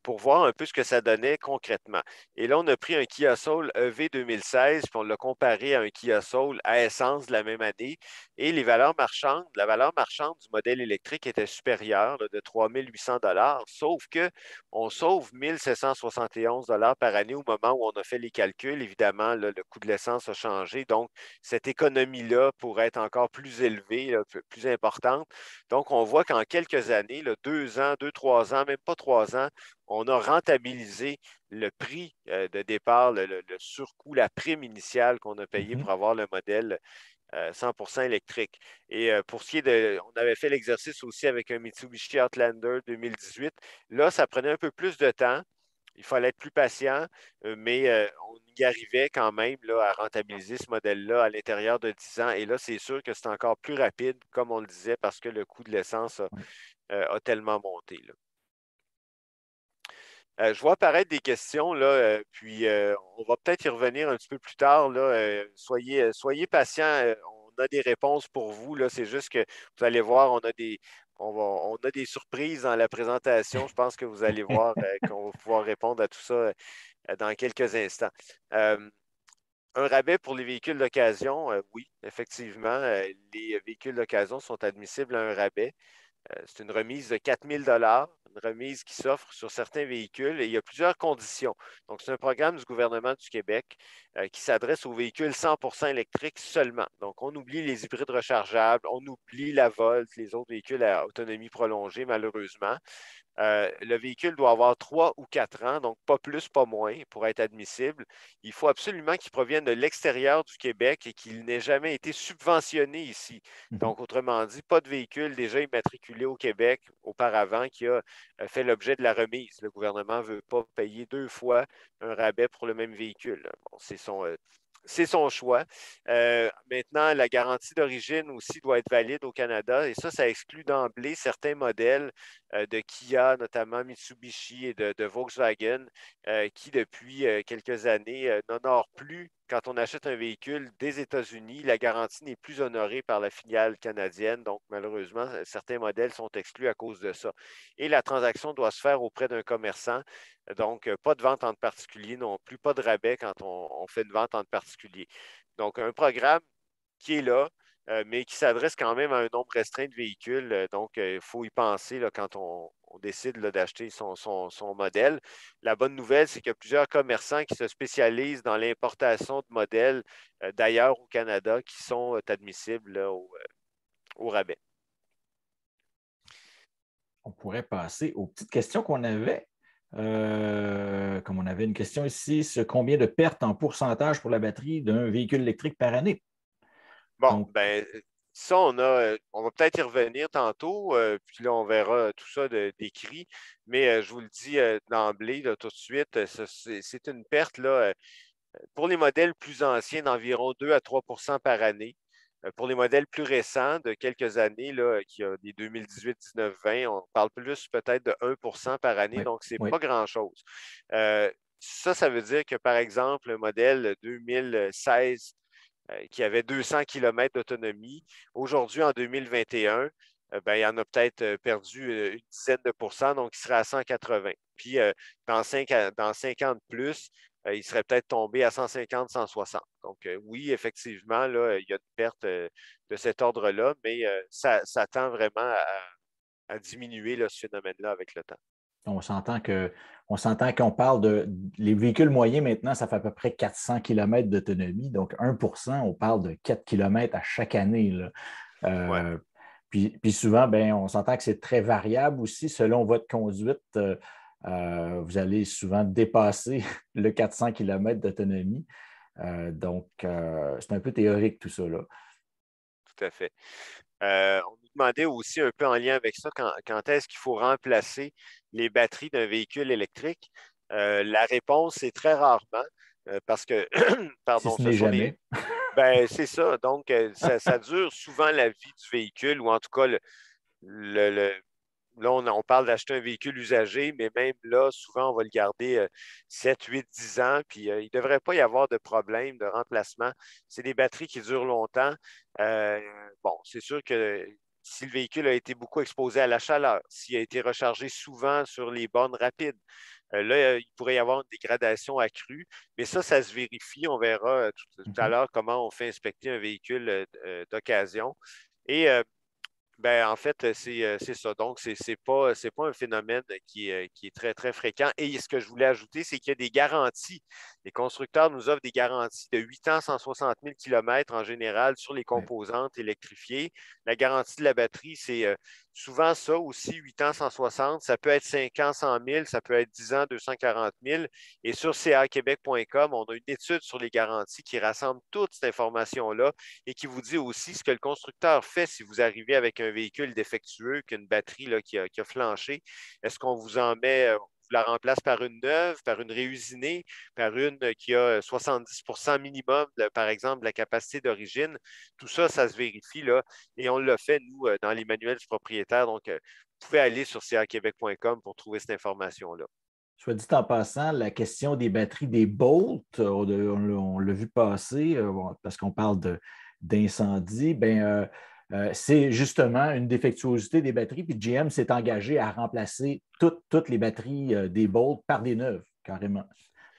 [SPEAKER 2] pour voir un peu ce que ça donnait concrètement. Et là, on a pris un Kia Soul EV 2016, puis on l'a comparé à un Kia Soul à essence de la même année. Et la valeur marchande du modèle électrique était supérieure là, de 3 800 sauf qu'on sauve 1 771 par année au moment où on a fait les calculs. Évidemment, là, le coût de l'essence a changé, donc cette économie-là pourrait être encore plus élevée, là, plus importante. Donc, on voit qu'en quelques années, là, 2 ans, 3 ans, même pas 3 ans, on a rentabilisé le prix de départ, le surcoût, la prime initiale qu'on a payé pour avoir le modèle 100% électrique. Et pour ce qui est on avait fait l'exercice aussi avec un Mitsubishi Outlander 2018. Là, ça prenait un peu plus de temps. Il fallait être plus patient, mais on y arrivait quand même là, à rentabiliser ce modèle-là à l'intérieur de 10 ans. Et là, c'est sûr que c'est encore plus rapide, comme on le disait, parce que le coût de l'essence a tellement monté, là. Je vois apparaître des questions, là, puis on va peut-être y revenir un petit peu plus tard. Là, soyez patients, on a des réponses pour vous. Là, c'est juste que vous allez voir, on a des surprises dans la présentation. Je pense que vous allez voir qu'on va pouvoir répondre à tout ça dans quelques instants. Un rabais pour les véhicules d'occasion, oui, effectivement, les véhicules d'occasion sont admissibles à un rabais. C'est une remise de 4 000 une remise qui s'offre sur certains véhicules et il y a plusieurs conditions. Donc, c'est un programme du gouvernement du Québec qui s'adresse aux véhicules 100% électriques seulement. Donc, on oublie les hybrides rechargeables, on oublie la Volt, les autres véhicules à autonomie prolongée, malheureusement. Le véhicule doit avoir 3 ou 4 ans, donc pas plus, pas moins, pour être admissible. Il faut absolument qu'il provienne de l'extérieur du Québec et qu'il n'ait jamais été subventionné ici. Donc, autrement dit, pas de véhicule déjà immatriculé au Québec auparavant qui a fait l'objet de la remise. Le gouvernement ne veut pas payer 2 fois un rabais pour le même véhicule. Bon, c'est son choix. Maintenant, la garantie d'origine aussi doit être valide au Canada et ça exclut d'emblée certains modèles de Kia, notamment Mitsubishi et de Volkswagen, qui depuis quelques années n'honorent plus. Quand on achète un véhicule des États-Unis, la garantie n'est plus honorée par la filiale canadienne. Donc, malheureusement, certains modèles sont exclus à cause de ça. Et la transaction doit se faire auprès d'un commerçant. Donc, pas de vente entre particuliers non plus, pas de rabais quand on fait une vente entre particuliers. Donc, un programme qui est là, mais qui s'adresse quand même à un nombre restreint de véhicules. Donc, il faut y penser là, quand on décide là, d'acheter son modèle. La bonne nouvelle, c'est qu'il y a plusieurs commerçants qui se spécialisent dans l'importation de modèles d'ailleurs au Canada qui sont admissibles là, au rabais.
[SPEAKER 1] On pourrait passer aux petites questions qu'on avait. Comme on avait une question ici, sur combien de pertes en pourcentage pour la batterie d'un véhicule électrique par année?
[SPEAKER 2] Bon,
[SPEAKER 1] Donc,
[SPEAKER 2] ben, ça, on va peut-être y revenir tantôt, puis là, on verra tout ça décrit, mais je vous le dis d'emblée, là, tout de suite, c'est une perte là, pour les modèles plus anciens d'environ 2 à 3 par année. Pour les modèles plus récents de quelques années, là, qui a des 2018, 19, 20, on parle plus peut-être de 1 par année,
[SPEAKER 1] oui,
[SPEAKER 2] donc c'est
[SPEAKER 1] oui.
[SPEAKER 2] pas grand-chose. Ça veut dire que, par exemple, le modèle 2016 qui avait 200 km d'autonomie, aujourd'hui, en 2021, ben, il en a peut-être perdu une dizaine de pourcents, donc il serait à 180. Puis dans 5 ans de plus, il serait peut-être tombé à 150, 160. Donc oui, effectivement, là, il y a une perte de cet ordre-là, mais ça tend vraiment à diminuer là, ce phénomène-là avec le temps.
[SPEAKER 1] On s'entend qu'on parle de. Les véhicules moyens maintenant, ça fait à peu près 400 km d'autonomie. Donc, 1 on parle de 4 km à chaque année, là.
[SPEAKER 2] Ouais.
[SPEAKER 1] Puis souvent, ben, on s'entend que c'est très variable aussi. Selon votre conduite, vous allez souvent dépasser le 400 km d'autonomie. Donc, c'est un peu théorique tout ça, là.
[SPEAKER 2] Tout à fait. On nous demandait aussi un peu en lien avec ça, quand est-ce qu'il faut remplacer les batteries d'un véhicule électrique? La réponse, c'est très rarement, parce que,
[SPEAKER 1] Si
[SPEAKER 2] pardon,
[SPEAKER 1] ce
[SPEAKER 2] ce
[SPEAKER 1] n'est
[SPEAKER 2] sont les.
[SPEAKER 1] jamais.
[SPEAKER 2] Ben, c'est ça. Donc, ça dure souvent la vie du véhicule, ou en tout cas, le- le- là, on parle d'acheter un véhicule usagé, mais même là, souvent, on va le garder 7, 8, 10 ans, puis il ne devrait pas y avoir de problème de remplacement. C'est des batteries qui durent longtemps. Bon, c'est sûr que si le véhicule a été beaucoup exposé à la chaleur, s'il a été rechargé souvent sur les bornes rapides. Là, il pourrait y avoir une dégradation accrue, mais ça se vérifie. On verra tout à l'heure comment on fait inspecter un véhicule d'occasion. Et ben, en fait, c'est ça. Donc, c'est pas un phénomène qui est très, très fréquent. Et ce que je voulais ajouter, c'est qu'il y a des garanties. Les constructeurs nous offrent des garanties de 8 ans, 160 000 km en général sur les
[SPEAKER 1] Ouais.
[SPEAKER 2] composantes électrifiées. La garantie de la batterie, c'est souvent ça aussi, 8 ans, 160. Ça peut être 5 ans, 100 000. Ça peut être 10 ans, 240 000. Et sur caquebec.com, on a une étude sur les garanties qui rassemble toute cette information-là et qui vous dit aussi ce que le constructeur fait si vous arrivez avec un véhicule défectueux, qu'une batterie là, qui a flanché. Est-ce qu'on vous en met, vous la remplace par une neuve, par une réusinée, par une qui a 70 minimum, par exemple, de la capacité d'origine? Tout ça, ça se vérifie là, et on l'a fait, nous, dans les manuels du propriétaire. Donc, vous pouvez aller sur caquebec.com pour trouver cette information-là.
[SPEAKER 1] Soit dit en passant, la question des batteries des Bolt, on l'a vu passer, parce qu'on parle d'incendie, c'est justement une défectuosité des batteries. Puis GM s'est engagé à remplacer toutes les batteries des Bolt par des neuves, carrément,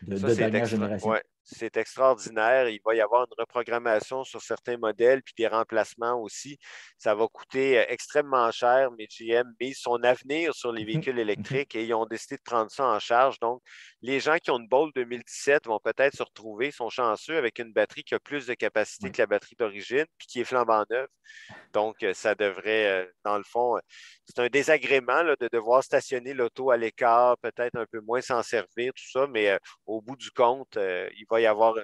[SPEAKER 2] Ça,
[SPEAKER 1] de dernière génération.
[SPEAKER 2] ouais, c'est extraordinaire. Il va y avoir une reprogrammation sur certains modèles, puis des remplacements aussi. Ça va coûter extrêmement cher, mais GM mise son avenir sur les véhicules électriques et ils ont décidé de prendre ça en charge. Donc, les gens qui ont une Bolt 2017 vont peut-être se retrouver, sont chanceux, avec une batterie qui a plus de capacité que la batterie d'origine, puis qui est flambant neuve. Donc, ça devrait, dans le fond, c'est un désagrément là, de devoir stationner l'auto à l'écart, peut-être un peu moins s'en servir, tout ça, mais au bout du compte, il va y avoir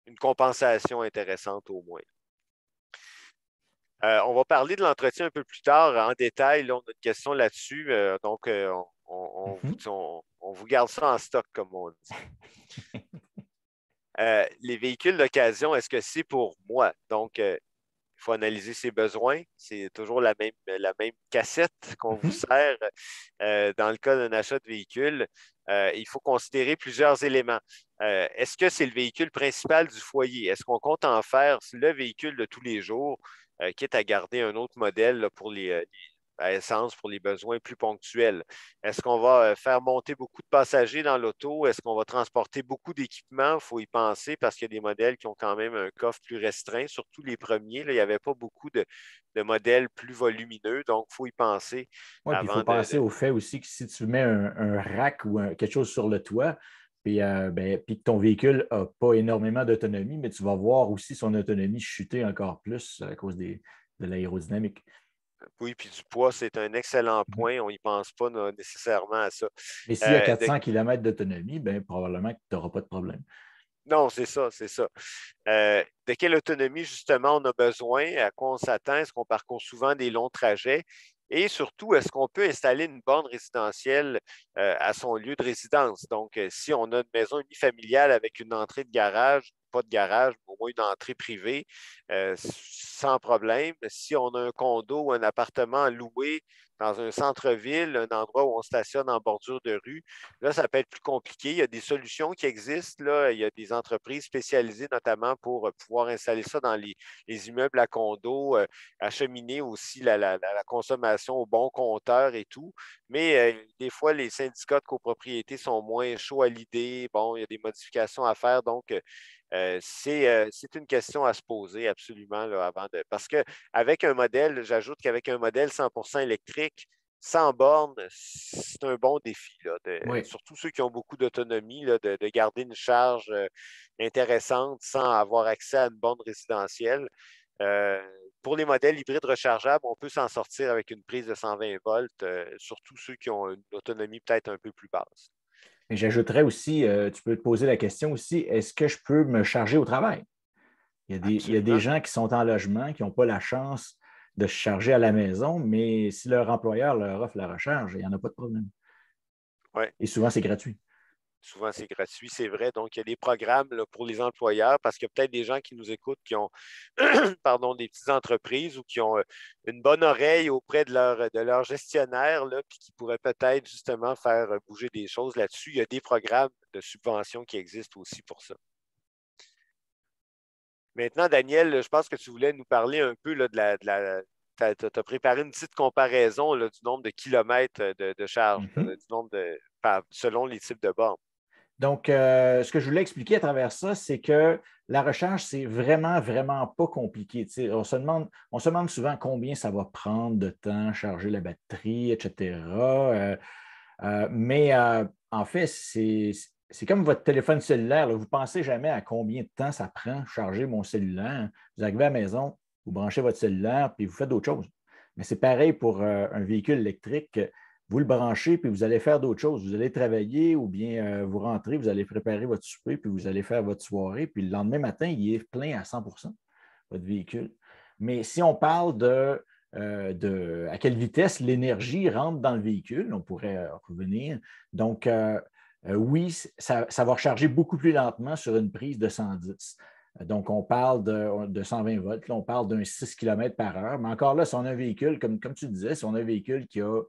[SPEAKER 2] une compensation intéressante au moins. On va parler de l'entretien un peu plus tard en détail. Là, on a une question là-dessus. Donc, on vous garde ça en stock, comme on dit. Les véhicules d'occasion, est-ce que c'est pour moi? Donc, il faut analyser ses besoins. C'est toujours la même cassette qu'on vous sert dans le cas d'un achat de véhicule. Il faut considérer plusieurs éléments. Est-ce que c'est le véhicule principal du foyer? Est-ce qu'on compte en faire le véhicule de tous les jours, quitte à garder un autre modèle là, pour à essence pour les besoins plus ponctuels? Est-ce qu'on va faire monter beaucoup de passagers dans l'auto? Est-ce qu'on va transporter beaucoup d'équipements? Il faut y penser parce qu'il y a des modèles qui ont quand même un coffre plus restreint, surtout les premiers. Là, il n'y avait pas beaucoup de modèles plus volumineux, donc il faut y penser
[SPEAKER 1] Oui, puis il
[SPEAKER 2] avant
[SPEAKER 1] faut penser au fait aussi que si tu mets un rack ou quelque chose sur le toit, puis que ton véhicule n'a pas énormément d'autonomie, mais tu vas voir aussi son autonomie chuter encore plus à cause de l'aérodynamique.
[SPEAKER 2] Oui, puis du poids, c'est un excellent point. On n'y pense pas nécessairement à ça.
[SPEAKER 1] Mais s'il y a
[SPEAKER 2] Euh, de-
[SPEAKER 1] 400 km d'autonomie, probablement que tu n'auras pas de problème.
[SPEAKER 2] Non, c'est ça, c'est ça. De quelle autonomie, justement, on a besoin? À quoi on s'attend? Est-ce qu'on parcourt souvent des longs trajets? Et surtout, est-ce qu'on peut installer une borne résidentielle à son lieu de résidence? Donc, si on a une maison unifamiliale avec une entrée de garage, pas de garage, mais au moins une entrée privée, sans problème. Si on a un condo ou un appartement loué dans un centre-ville, un endroit où on stationne en bordure de rue, là, ça peut être plus compliqué. Il y a des solutions qui existent. Là. Il y a des entreprises spécialisées notamment pour pouvoir installer ça dans les immeubles à condos, acheminer aussi la consommation au bon compteur et tout. Mais des fois, les syndicats de copropriété sont moins chauds à l'idée. Bon, il y a des modifications à faire. Donc, c'est une question à se poser absolument là, avant de. Parce qu'avec un modèle, j'ajoute qu'avec un modèle 100% électrique, sans borne, c'est un bon défi. Là,
[SPEAKER 1] Oui.
[SPEAKER 2] surtout ceux qui ont beaucoup d'autonomie, de garder une charge intéressante sans avoir accès à une borne résidentielle. Pour les modèles hybrides rechargeables, on peut s'en sortir avec une prise de 120 volts, surtout ceux qui ont une autonomie peut-être un peu plus basse.
[SPEAKER 1] Et j'ajouterais aussi, tu peux te poser la question aussi, est-ce que je peux me charger au travail? Il y a des
[SPEAKER 2] Absolument.
[SPEAKER 1] gens qui sont en logement, qui n'ont pas la chance de se charger à la maison, mais si leur employeur leur offre la recharge, il n'y en a pas de problème.
[SPEAKER 2] Ouais.
[SPEAKER 1] Et souvent, c'est gratuit.
[SPEAKER 2] Souvent, c'est gratuit, c'est vrai. Donc, il y a des programmes là, pour les employeurs parce qu'il y a peut-être des gens qui nous écoutent qui ont pardon, des petites entreprises ou qui ont une bonne oreille auprès de leur gestionnaire, là, puis qui pourraient peut-être justement faire bouger des choses là-dessus. Il y a des programmes de subvention qui existent aussi pour ça. Maintenant, Daniel, je pense que tu voulais nous parler un peu là, de tu as préparé une petite comparaison là, du nombre de kilomètres de charge,
[SPEAKER 1] Mhm.
[SPEAKER 2] du nombre selon les types de bornes.
[SPEAKER 1] Donc, ce que je voulais expliquer à travers ça, c'est que la recharge, c'est vraiment, vraiment pas compliqué. Tu sais, on se demande souvent combien ça va prendre de temps, charger la batterie, etc. Mais en fait, c'est comme votre téléphone cellulaire, là. Vous ne pensez jamais à combien de temps ça prend charger mon cellulaire. Vous arrivez à la maison, vous branchez votre cellulaire, puis vous faites d'autres choses. Mais c'est pareil pour un véhicule électrique. Vous le branchez, puis vous allez faire d'autres choses. Vous allez travailler ou bien vous rentrez, vous allez préparer votre souper, puis vous allez faire votre soirée, puis le lendemain matin, il est plein à 100 votre véhicule. Mais si on parle de à quelle vitesse l'énergie rentre dans le véhicule, on pourrait revenir. Donc, oui, ça va recharger beaucoup plus lentement sur une prise de 110. Donc, on parle de 120 volts, là, on parle d'un 6 km par heure. Mais encore là, si on a un véhicule, comme tu disais, si on a un véhicule qui a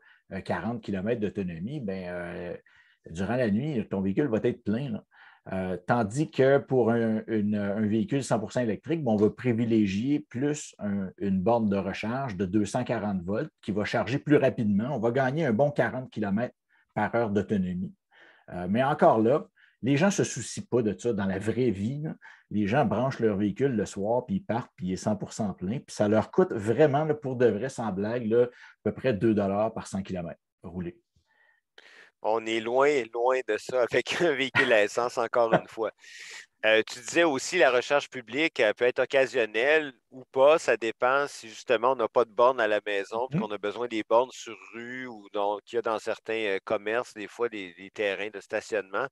[SPEAKER 1] 40 km d'autonomie, bien, durant la nuit, ton véhicule va être plein, là. Tandis que pour un véhicule 100 électrique, bon, on va privilégier plus une borne de recharge de 240 volts qui va charger plus rapidement. On va gagner un bon 40 km par heure d'autonomie. Mais encore là, les gens ne se soucient pas de ça dans la vraie vie, là. Les gens branchent leur véhicule le soir, puis ils partent, puis il est 100 plein. Puis ça leur coûte vraiment, là, pour de vrai, sans blague, là, à peu près 2 par 100 km roulé.
[SPEAKER 2] On est loin, loin de ça avec un véhicule à essence, encore une fois. Tu disais aussi la recherche publique peut être occasionnelle ou pas. Ça dépend si justement on n'a pas de borne à la maison puis
[SPEAKER 1] Mhm.
[SPEAKER 2] qu'on a besoin des bornes sur rue ou qu'il y a dans certains commerces, des fois, des terrains de stationnement.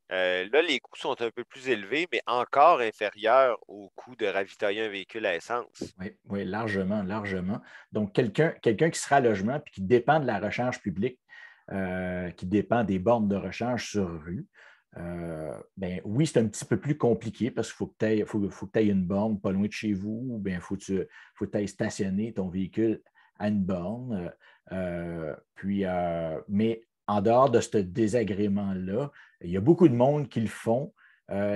[SPEAKER 2] Là, les coûts sont un peu plus élevés, mais encore inférieurs au coût de ravitailler un véhicule à essence.
[SPEAKER 1] Oui, oui, largement, largement. Donc, quelqu'un qui sera à logement puis qui dépend de la recharge publique, qui dépend des bornes de recharge sur rue, ben, oui, c'est un petit peu plus compliqué parce qu'il faut que tu aies une borne pas loin de chez vous, ou bien faut que tu ailles stationner ton véhicule à une borne. Mais en dehors de ce désagrément-là, il y a beaucoup de monde qui le font.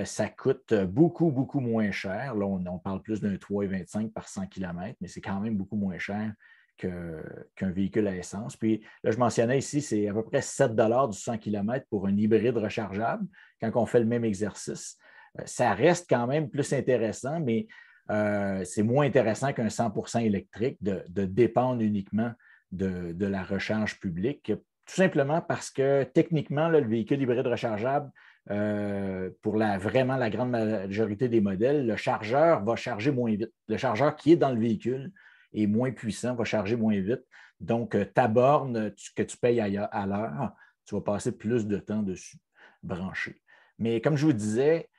[SPEAKER 1] Ça coûte beaucoup, beaucoup moins cher. Là, on parle plus d'un 3,25 par 100 km, mais c'est quand même beaucoup moins cher qu'un véhicule à essence. Puis là, je mentionnais ici, c'est à peu près 7 du 100 km pour un hybride rechargeable quand on fait le même exercice. Ça reste quand même plus intéressant, mais c'est moins intéressant qu'un 100 électrique de dépendre uniquement de la recharge publique, tout simplement parce que techniquement, là, le véhicule hybride rechargeable, pour vraiment la grande majorité des modèles, le chargeur va charger moins vite. Le chargeur qui est dans le véhicule est moins puissant, va charger moins vite. Donc, ta borne que tu payes à l'heure, tu vas passer plus de temps dessus, branché. Mais comme je vous disais,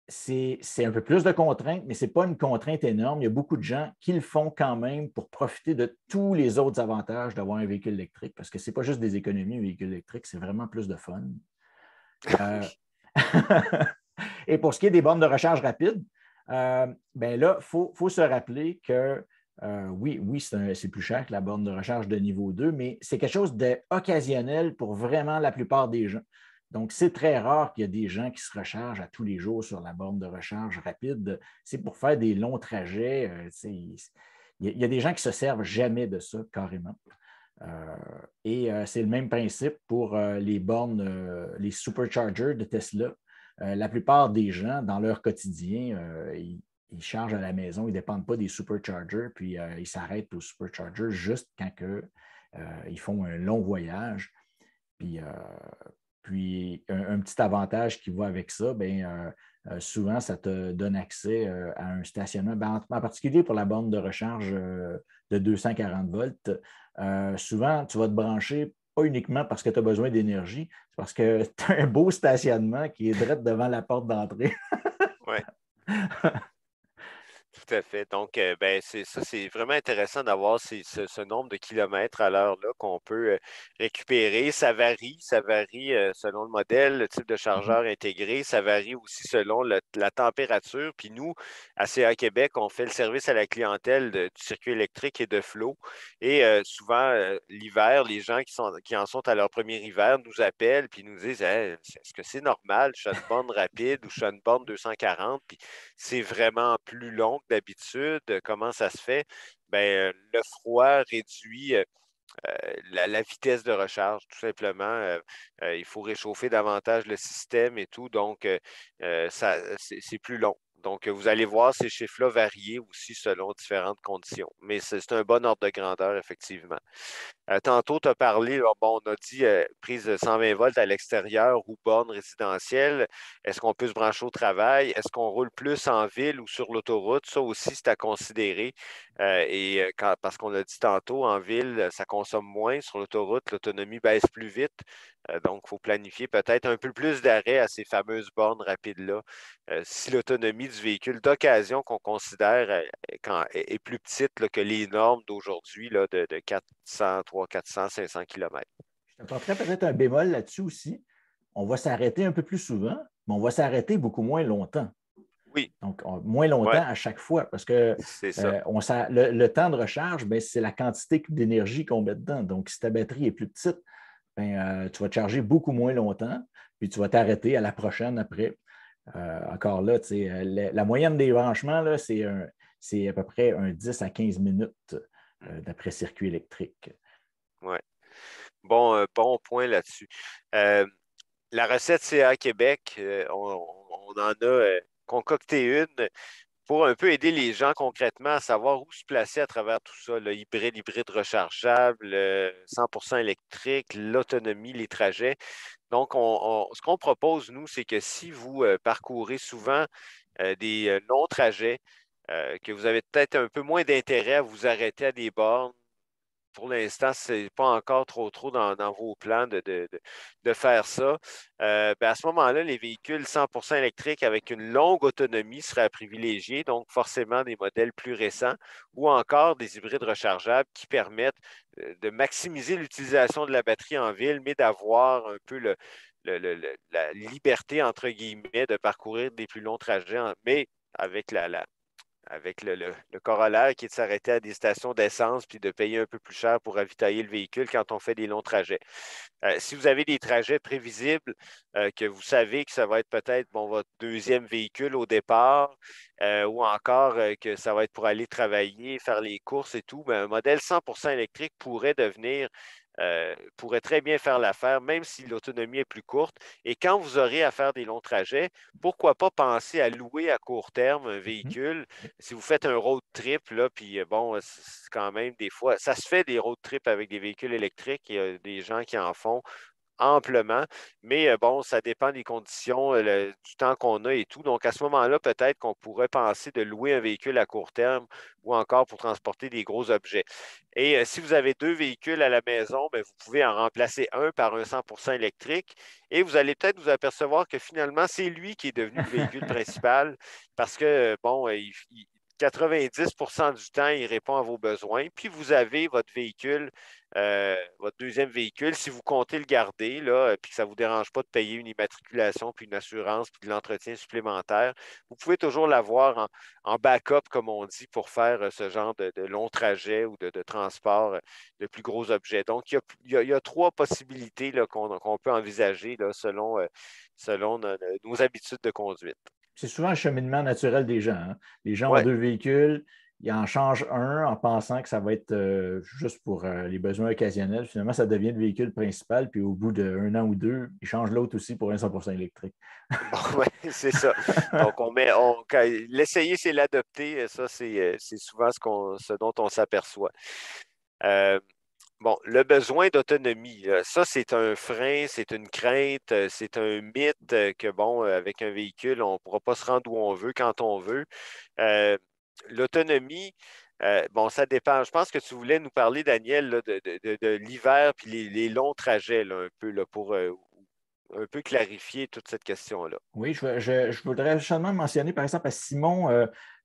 [SPEAKER 1] c'est un peu plus de contraintes, mais ce n'est pas une contrainte énorme. Il y a beaucoup de gens qui le font quand même pour profiter de tous les autres avantages d'avoir un véhicule électrique, parce que ce n'est pas juste des économies, un véhicule électrique, c'est vraiment plus de fun. Euh, Et pour ce qui est des bornes de recharge rapide, ben là, il faut se rappeler que oui, c'est plus cher que la borne de recharge de niveau 2, mais c'est quelque chose d'occasionnel pour vraiment la plupart des gens. Donc, c'est très rare qu'il y ait des gens qui se rechargent à tous les jours sur la borne de recharge rapide. C'est pour faire des longs trajets. Il y a des gens qui ne se servent jamais de ça, carrément. C'est le même principe pour les bornes, les superchargers de Tesla. La plupart des gens, dans leur quotidien, ils chargent à la maison, ils ne dépendent pas des superchargers, puis ils s'arrêtent aux superchargers juste quand ils font un long voyage. Puis un petit avantage qui va avec ça, bien, souvent, ça te donne accès à un stationnement, ben, en particulier pour la borne de recharge de 240 volts. Souvent, tu vas te brancher pas uniquement parce que tu as besoin d'énergie, c'est parce que tu as un beau stationnement qui est direct devant la porte d'entrée.
[SPEAKER 2] Ouais. Tout à fait. Donc, c'est vraiment intéressant d'avoir ce nombre de kilomètres à l'heure là qu'on peut récupérer. Ça varie selon le modèle, le type de chargeur intégré. Ça varie aussi selon la température. Puis nous, à CA Québec, on fait le service à la clientèle du circuit électrique et de flot. Et souvent, l'hiver, les gens qui en sont à leur premier hiver nous appellent puis nous disent Hey, est-ce que c'est normal? Je suis à une borne rapide ou je suis à une borne 240? Puis c'est vraiment plus long que habitudes. Comment ça se fait? Bien, le froid réduit la vitesse de recharge, tout simplement. Il faut réchauffer davantage le système et tout, donc c'est plus long. Donc, vous allez voir ces chiffres-là varier aussi selon différentes conditions. Mais c'est un bon ordre de grandeur, effectivement. Tantôt, tu as parlé, là, bon, on a dit prise de 120 volts à l'extérieur ou borne résidentielle. Est-ce qu'on peut se brancher au travail? Est-ce qu'on roule plus en ville ou sur l'autoroute? Ça aussi, c'est à considérer. Parce qu'on l'a dit tantôt, en ville, ça consomme moins. Sur l'autoroute, l'autonomie baisse plus vite. Donc, il faut planifier peut-être un peu plus d'arrêt à ces fameuses bornes rapides-là. Si l'autonomie du véhicule d'occasion qu'on considère est plus petite là, que les normes d'aujourd'hui là, de 400, 300, 400, 500 km.
[SPEAKER 1] Je t'apporterais peut-être un bémol là-dessus aussi. On va s'arrêter un peu plus souvent, mais on va s'arrêter beaucoup moins longtemps.
[SPEAKER 2] Oui.
[SPEAKER 1] Donc, moins longtemps
[SPEAKER 2] Ouais,
[SPEAKER 1] à chaque fois, parce que
[SPEAKER 2] c'est ça.
[SPEAKER 1] le temps de recharge, ben, c'est la quantité d'énergie qu'on met dedans. Donc, si ta batterie est plus petite, ben, tu vas te charger beaucoup moins longtemps, puis tu vas t'arrêter à la prochaine après. Encore là, la moyenne des branchements, là, c'est à peu près 10 à 15 minutes d'après circuit électrique.
[SPEAKER 2] Oui. Bon point là-dessus. La recette CA Québec, on en a concocté une pour un peu aider les gens concrètement à savoir où se placer à travers tout ça, le hybride rechargeable, 100% électrique, l'autonomie, les trajets. Donc, ce qu'on propose, nous, c'est que si vous parcourez souvent des longs trajets, que vous avez peut-être un peu moins d'intérêt à vous arrêter à des bornes, pour l'instant, ce n'est pas encore trop dans vos plans de faire ça. Ben à ce moment-là, les véhicules 100% électriques avec une longue autonomie seraient à privilégier, donc forcément des modèles plus récents ou encore des hybrides rechargeables qui permettent de maximiser l'utilisation de la batterie en ville, mais d'avoir un peu la liberté, entre guillemets, de parcourir des plus longs trajets, mais avec avec le corollaire qui est de s'arrêter à des stations d'essence puis de payer un peu plus cher pour ravitailler le véhicule quand on fait des longs trajets. Si vous avez des trajets prévisibles, que vous savez que ça va être peut-être votre deuxième véhicule au départ, ou encore que ça va être pour aller travailler, faire les courses et tout, ben, un modèle 100% électrique pourrait très bien faire l'affaire, même si l'autonomie est plus courte. Et quand vous aurez à faire des longs trajets, pourquoi pas penser à louer à court terme un véhicule? Si vous faites un road trip, là, puis bon, c'est quand même des fois, ça se fait des road trips avec des véhicules électriques, il y a des gens qui en font amplement, mais bon, ça dépend des conditions, du temps qu'on a et tout. Donc, à ce moment-là, peut-être qu'on pourrait penser de louer un véhicule à court terme ou encore pour transporter des gros objets. Et si vous avez deux véhicules à la maison, bien, vous pouvez en remplacer un par un 100% électrique et vous allez peut-être vous apercevoir que finalement, c'est lui qui est devenu le véhicule principal parce que, bon, 90% du temps, il répond à vos besoins. Puis vous avez votre deuxième véhicule, si vous comptez le garder, là, puis que ça ne vous dérange pas de payer une immatriculation, puis une assurance, puis de l'entretien supplémentaire, vous pouvez toujours l'avoir en backup, comme on dit, pour faire ce genre de long trajet ou de transport de plus gros objets. Donc, il y a trois possibilités là, qu'on peut envisager là, selon nos habitudes de conduite.
[SPEAKER 1] C'est souvent le cheminement naturel des gens. Hein. Les gens ont
[SPEAKER 2] Ouais.
[SPEAKER 1] deux véhicules, ils en changent un en pensant que ça va être juste pour les besoins occasionnels. Finalement, ça devient le véhicule principal, puis au bout d'un an ou deux, ils changent l'autre aussi pour un 100% électrique.
[SPEAKER 2] Bon, ouais, c'est ça. Donc, l'essayer, c'est l'adopter. Ça, c'est souvent ce dont on s'aperçoit. Euh, Bon, le besoin d'autonomie, ça, c'est un frein, c'est une crainte, c'est un mythe que, bon, avec un véhicule, on ne pourra pas se rendre où on veut, quand on veut. Euh, L'autonomie, bon, ça dépend. Je pense que tu voulais nous parler, Daniel, là, de l'hiver puis les longs trajets, là, un peu, là, pour un peu clarifier toute cette question-là.
[SPEAKER 1] Oui, je voudrais seulement mentionner, par exemple, à Simon,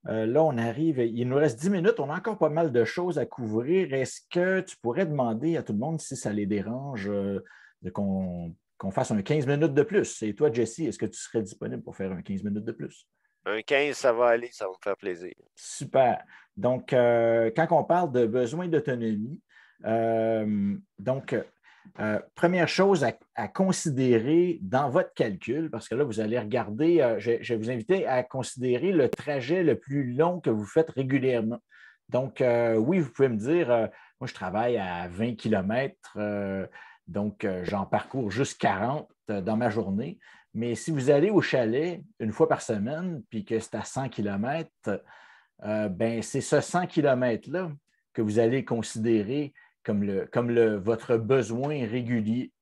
[SPEAKER 1] là, on arrive, il nous reste 10 minutes, on a encore pas mal de choses à couvrir. Est-ce que tu pourrais demander à tout le monde si ça les dérange qu'on fasse un 15 minutes de plus? Et toi, Jesse, est-ce que tu serais disponible pour faire un 15 minutes de plus?
[SPEAKER 2] Un 15, ça va aller, ça va me faire plaisir.
[SPEAKER 1] Super. Donc, quand on parle de besoin d'autonomie, donc, Première chose à considérer dans votre calcul, parce que là, vous allez regarder, je vais vous inviter à considérer le trajet le plus long que vous faites régulièrement. Donc, oui, vous pouvez me dire, moi, je travaille à 20 km, donc j'en parcours juste 40 dans ma journée. Mais si vous allez au chalet une fois par semaine, puis que c'est à 100 km, ben, c'est ce 100 km-là que vous allez considérer comme votre besoin régulier.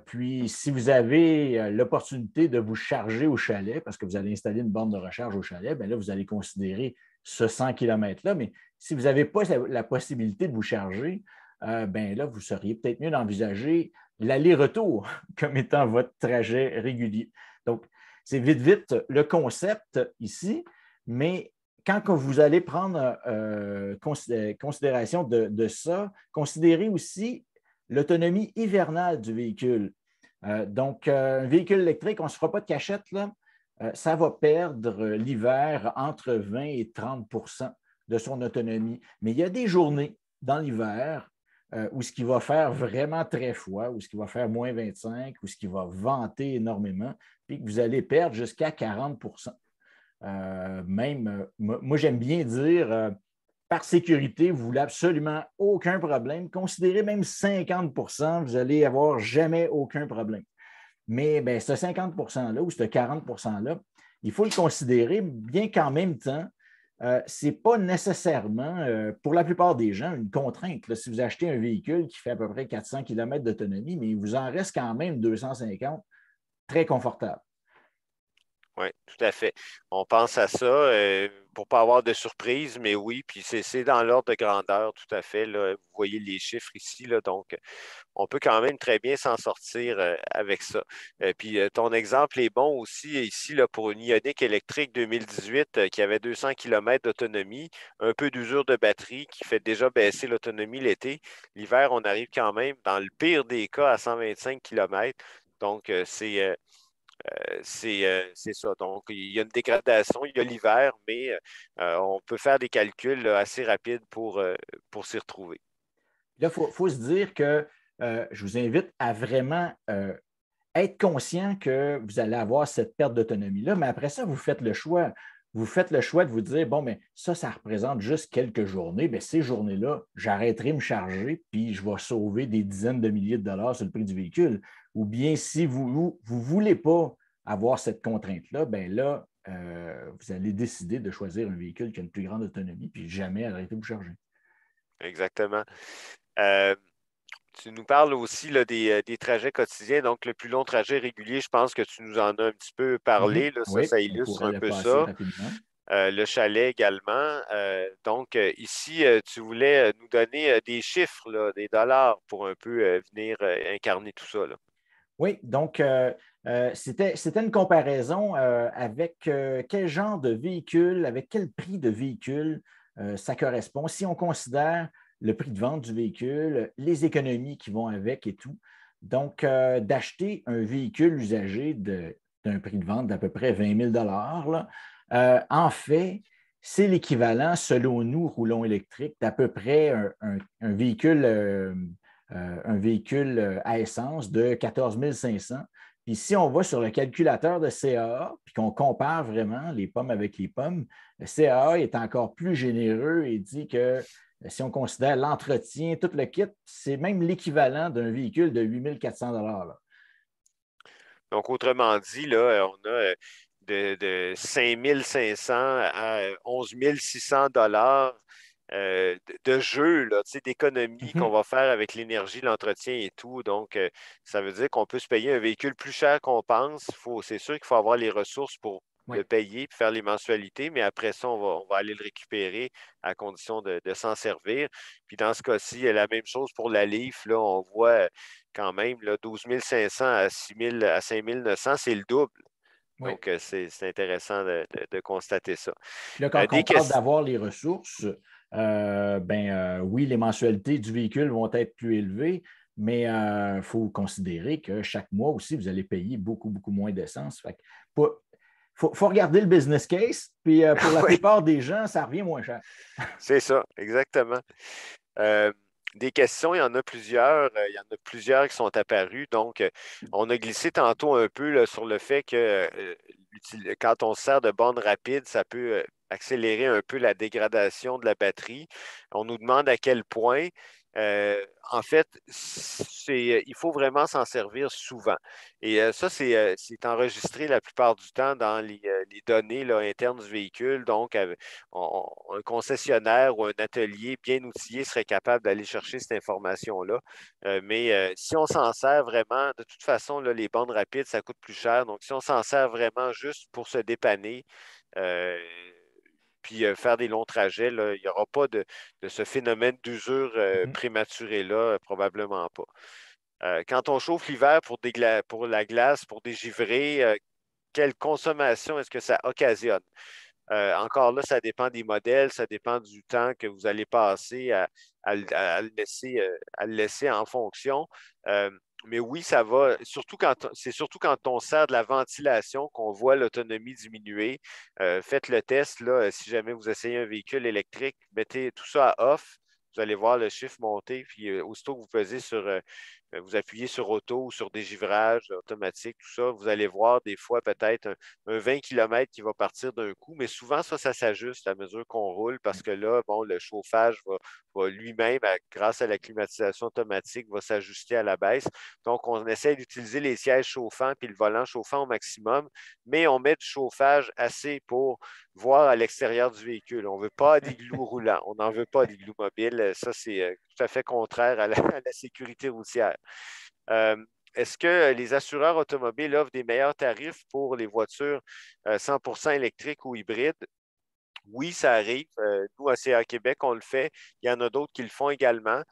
[SPEAKER 1] Puis, si vous avez l'opportunité de vous charger au chalet, parce que vous allez installer une borne de recharge au chalet, bien là, vous allez considérer ce 100 km-là. Mais si vous n'avez pas la possibilité de vous charger, bien là, vous seriez peut-être mieux d'envisager l'aller-retour comme étant votre trajet régulier. Donc, c'est vite le concept ici, mais quand vous allez prendre considération de ça, considérez aussi l'autonomie hivernale du véhicule. Donc, un véhicule électrique, on ne se fera pas de cachette, là, ça va perdre l'hiver entre 20 et 30 de son autonomie. Mais il y a des journées dans l'hiver où ce qui va faire vraiment très froid, où ce qui va faire moins 25, où ce qui va venter énormément, puis que vous allez perdre jusqu'à 40 moi, j'aime bien dire, par sécurité, vous ne voulez absolument aucun problème. Considérez même 50 vous n'allez avoir jamais aucun problème. Mais ben, ce 50 %-là ou ce 40 %-là, il faut le considérer, bien qu'en même temps, ce n'est pas nécessairement, pour la plupart des gens, une contrainte. Là, si vous achetez un véhicule qui fait à peu près 400 km d'autonomie, mais il vous en reste quand même 250, très confortable.
[SPEAKER 2] Oui, tout à fait. On pense à ça pour ne pas avoir de surprise, mais oui, puis c'est dans l'ordre de grandeur, tout à fait. Là. Vous voyez les chiffres ici, là, donc on peut quand même très bien s'en sortir avec ça. Puis ton exemple est bon aussi ici là, pour une Ioniq électrique 2018 qui avait 200 km d'autonomie, un peu d'usure de batterie qui fait déjà baisser l'autonomie l'été. L'hiver, on arrive quand même, dans le pire des cas, à 125 km. Donc, c'est ça. Donc, il y a une dégradation, il y a l'hiver, mais on peut faire des calculs là, assez rapides pour s'y retrouver.
[SPEAKER 1] Là, il faut se dire que je vous invite à vraiment être conscient que vous allez avoir cette perte d'autonomie-là, mais après ça, vous faites le choix. Vous faites le choix de vous dire, bon, mais ça représente juste quelques journées. Bien, ces journées-là, j'arrêterai de me charger, puis je vais sauver des dizaines de milliers de dollars sur le prix du véhicule. Ou bien, si vous ne voulez pas avoir cette contrainte-là, bien là, vous allez décider de choisir un véhicule qui a une plus grande autonomie, puis jamais arrêter de vous charger.
[SPEAKER 2] Exactement. Euh, Tu nous parles aussi là, des trajets quotidiens, donc le plus long trajet régulier, je pense que tu nous en as un petit peu parlé, là,
[SPEAKER 1] Oui,
[SPEAKER 2] ça
[SPEAKER 1] on
[SPEAKER 2] illustre
[SPEAKER 1] pourrait
[SPEAKER 2] un
[SPEAKER 1] le
[SPEAKER 2] peu
[SPEAKER 1] passer
[SPEAKER 2] ça.
[SPEAKER 1] rapidement.
[SPEAKER 2] Le chalet également. Donc, ici, tu voulais nous donner des chiffres, là, des dollars pour un peu venir incarner tout ça. Là.
[SPEAKER 1] Oui, donc c'était une comparaison avec quel genre de véhicule, avec quel prix de véhicule ça correspond. Si on considère le prix de vente du véhicule, les économies qui vont avec et tout. Donc, d'acheter un véhicule usagé d'un prix de vente d'à peu près 20 000 là, en fait, c'est l'équivalent, selon nous, roulons électriques, d'à peu près un véhicule à essence de 14 500. Puis si on va sur le calculateur de CAA, puis qu'on compare vraiment les pommes avec les pommes, le CAA est encore plus généreux et dit que si on considère l'entretien, tout le kit, c'est même l'équivalent d'un véhicule de 8 400 là.
[SPEAKER 2] Donc, autrement dit, là, on a de 5 500 à 11 600 dollars de jeu, là, d'économie qu'on va faire avec l'énergie, l'entretien et tout. Donc, ça veut dire qu'on peut se payer un véhicule plus cher qu'on pense. C'est sûr qu'il faut avoir les ressources pour
[SPEAKER 1] Oui.
[SPEAKER 2] le payer, puis faire les mensualités, mais après ça, on va aller le récupérer à condition de s'en servir. Puis dans ce cas-ci, la même chose pour la Leaf. Là, on voit quand même là, 12 500 à 6 000, à 5 900, c'est le double.
[SPEAKER 1] Oui.
[SPEAKER 2] Donc, c'est intéressant de constater ça.
[SPEAKER 1] Puis là, quand
[SPEAKER 2] Des
[SPEAKER 1] on parle d'avoir les ressources, oui, les mensualités du véhicule vont être plus élevées, mais il faut considérer que chaque mois aussi, vous allez payer beaucoup, beaucoup moins d'essence. Il faut regarder le business case, puis pour la
[SPEAKER 2] Oui.
[SPEAKER 1] plupart des gens, ça revient moins cher.
[SPEAKER 2] C'est ça, exactement. Des questions, il y en a plusieurs. Il y en a plusieurs qui sont apparues. Donc, on a glissé tantôt un peu là, sur le fait que quand on se sert de bornes rapides, ça peut accélérer un peu la dégradation de la batterie. On nous demande à quel point. En fait, il faut vraiment s'en servir souvent. Et ça, c'est enregistré la plupart du temps dans les données là, internes du véhicule. Donc, un concessionnaire ou un atelier bien outillé serait capable d'aller chercher cette information-là. Mais si on s'en sert vraiment, de toute façon, là, les bandes rapides, ça coûte plus cher. Donc, si on s'en sert vraiment juste pour se dépanner, euh, puis faire des longs trajets, là, il n'y aura pas de ce phénomène d'usure
[SPEAKER 1] Mhm.
[SPEAKER 2] prématuré-là, probablement pas. Quand on chauffe l'hiver pour la glace, pour dégivrer, quelle consommation est-ce que ça occasionne? Encore là, ça dépend des modèles, ça dépend du temps que vous allez passer à le laisser en fonction. Euh, mais oui, ça va, c'est surtout quand on sert de la ventilation qu'on voit l'autonomie diminuer. Faites le test, là, si jamais vous essayez un véhicule électrique, mettez tout ça à off. Vous allez voir le chiffre monter, puis aussitôt que vous pesez vous appuyez sur auto ou sur dégivrage automatique, tout ça, vous allez voir des fois peut-être un 20 km qui va partir d'un coup, mais souvent, ça s'ajuste à mesure qu'on roule parce que là, bon, le chauffage va lui-même, grâce à la climatisation automatique, va s'ajuster à la baisse. Donc, on essaie d'utiliser les sièges chauffants puis le volant chauffant au maximum, mais on met du chauffage assez pour voir à l'extérieur du véhicule. On ne veut pas d'igloo roulant, on n'en veut pas d'igloo mobile. Ça, c'est tout à fait contraire à la sécurité routière. Euh, Est-ce que les assureurs automobiles offrent des meilleurs tarifs pour les voitures 100% électriques ou hybrides? Oui, ça arrive. Nous, à CA Québec, on le fait. Il y en a d'autres qui le font également.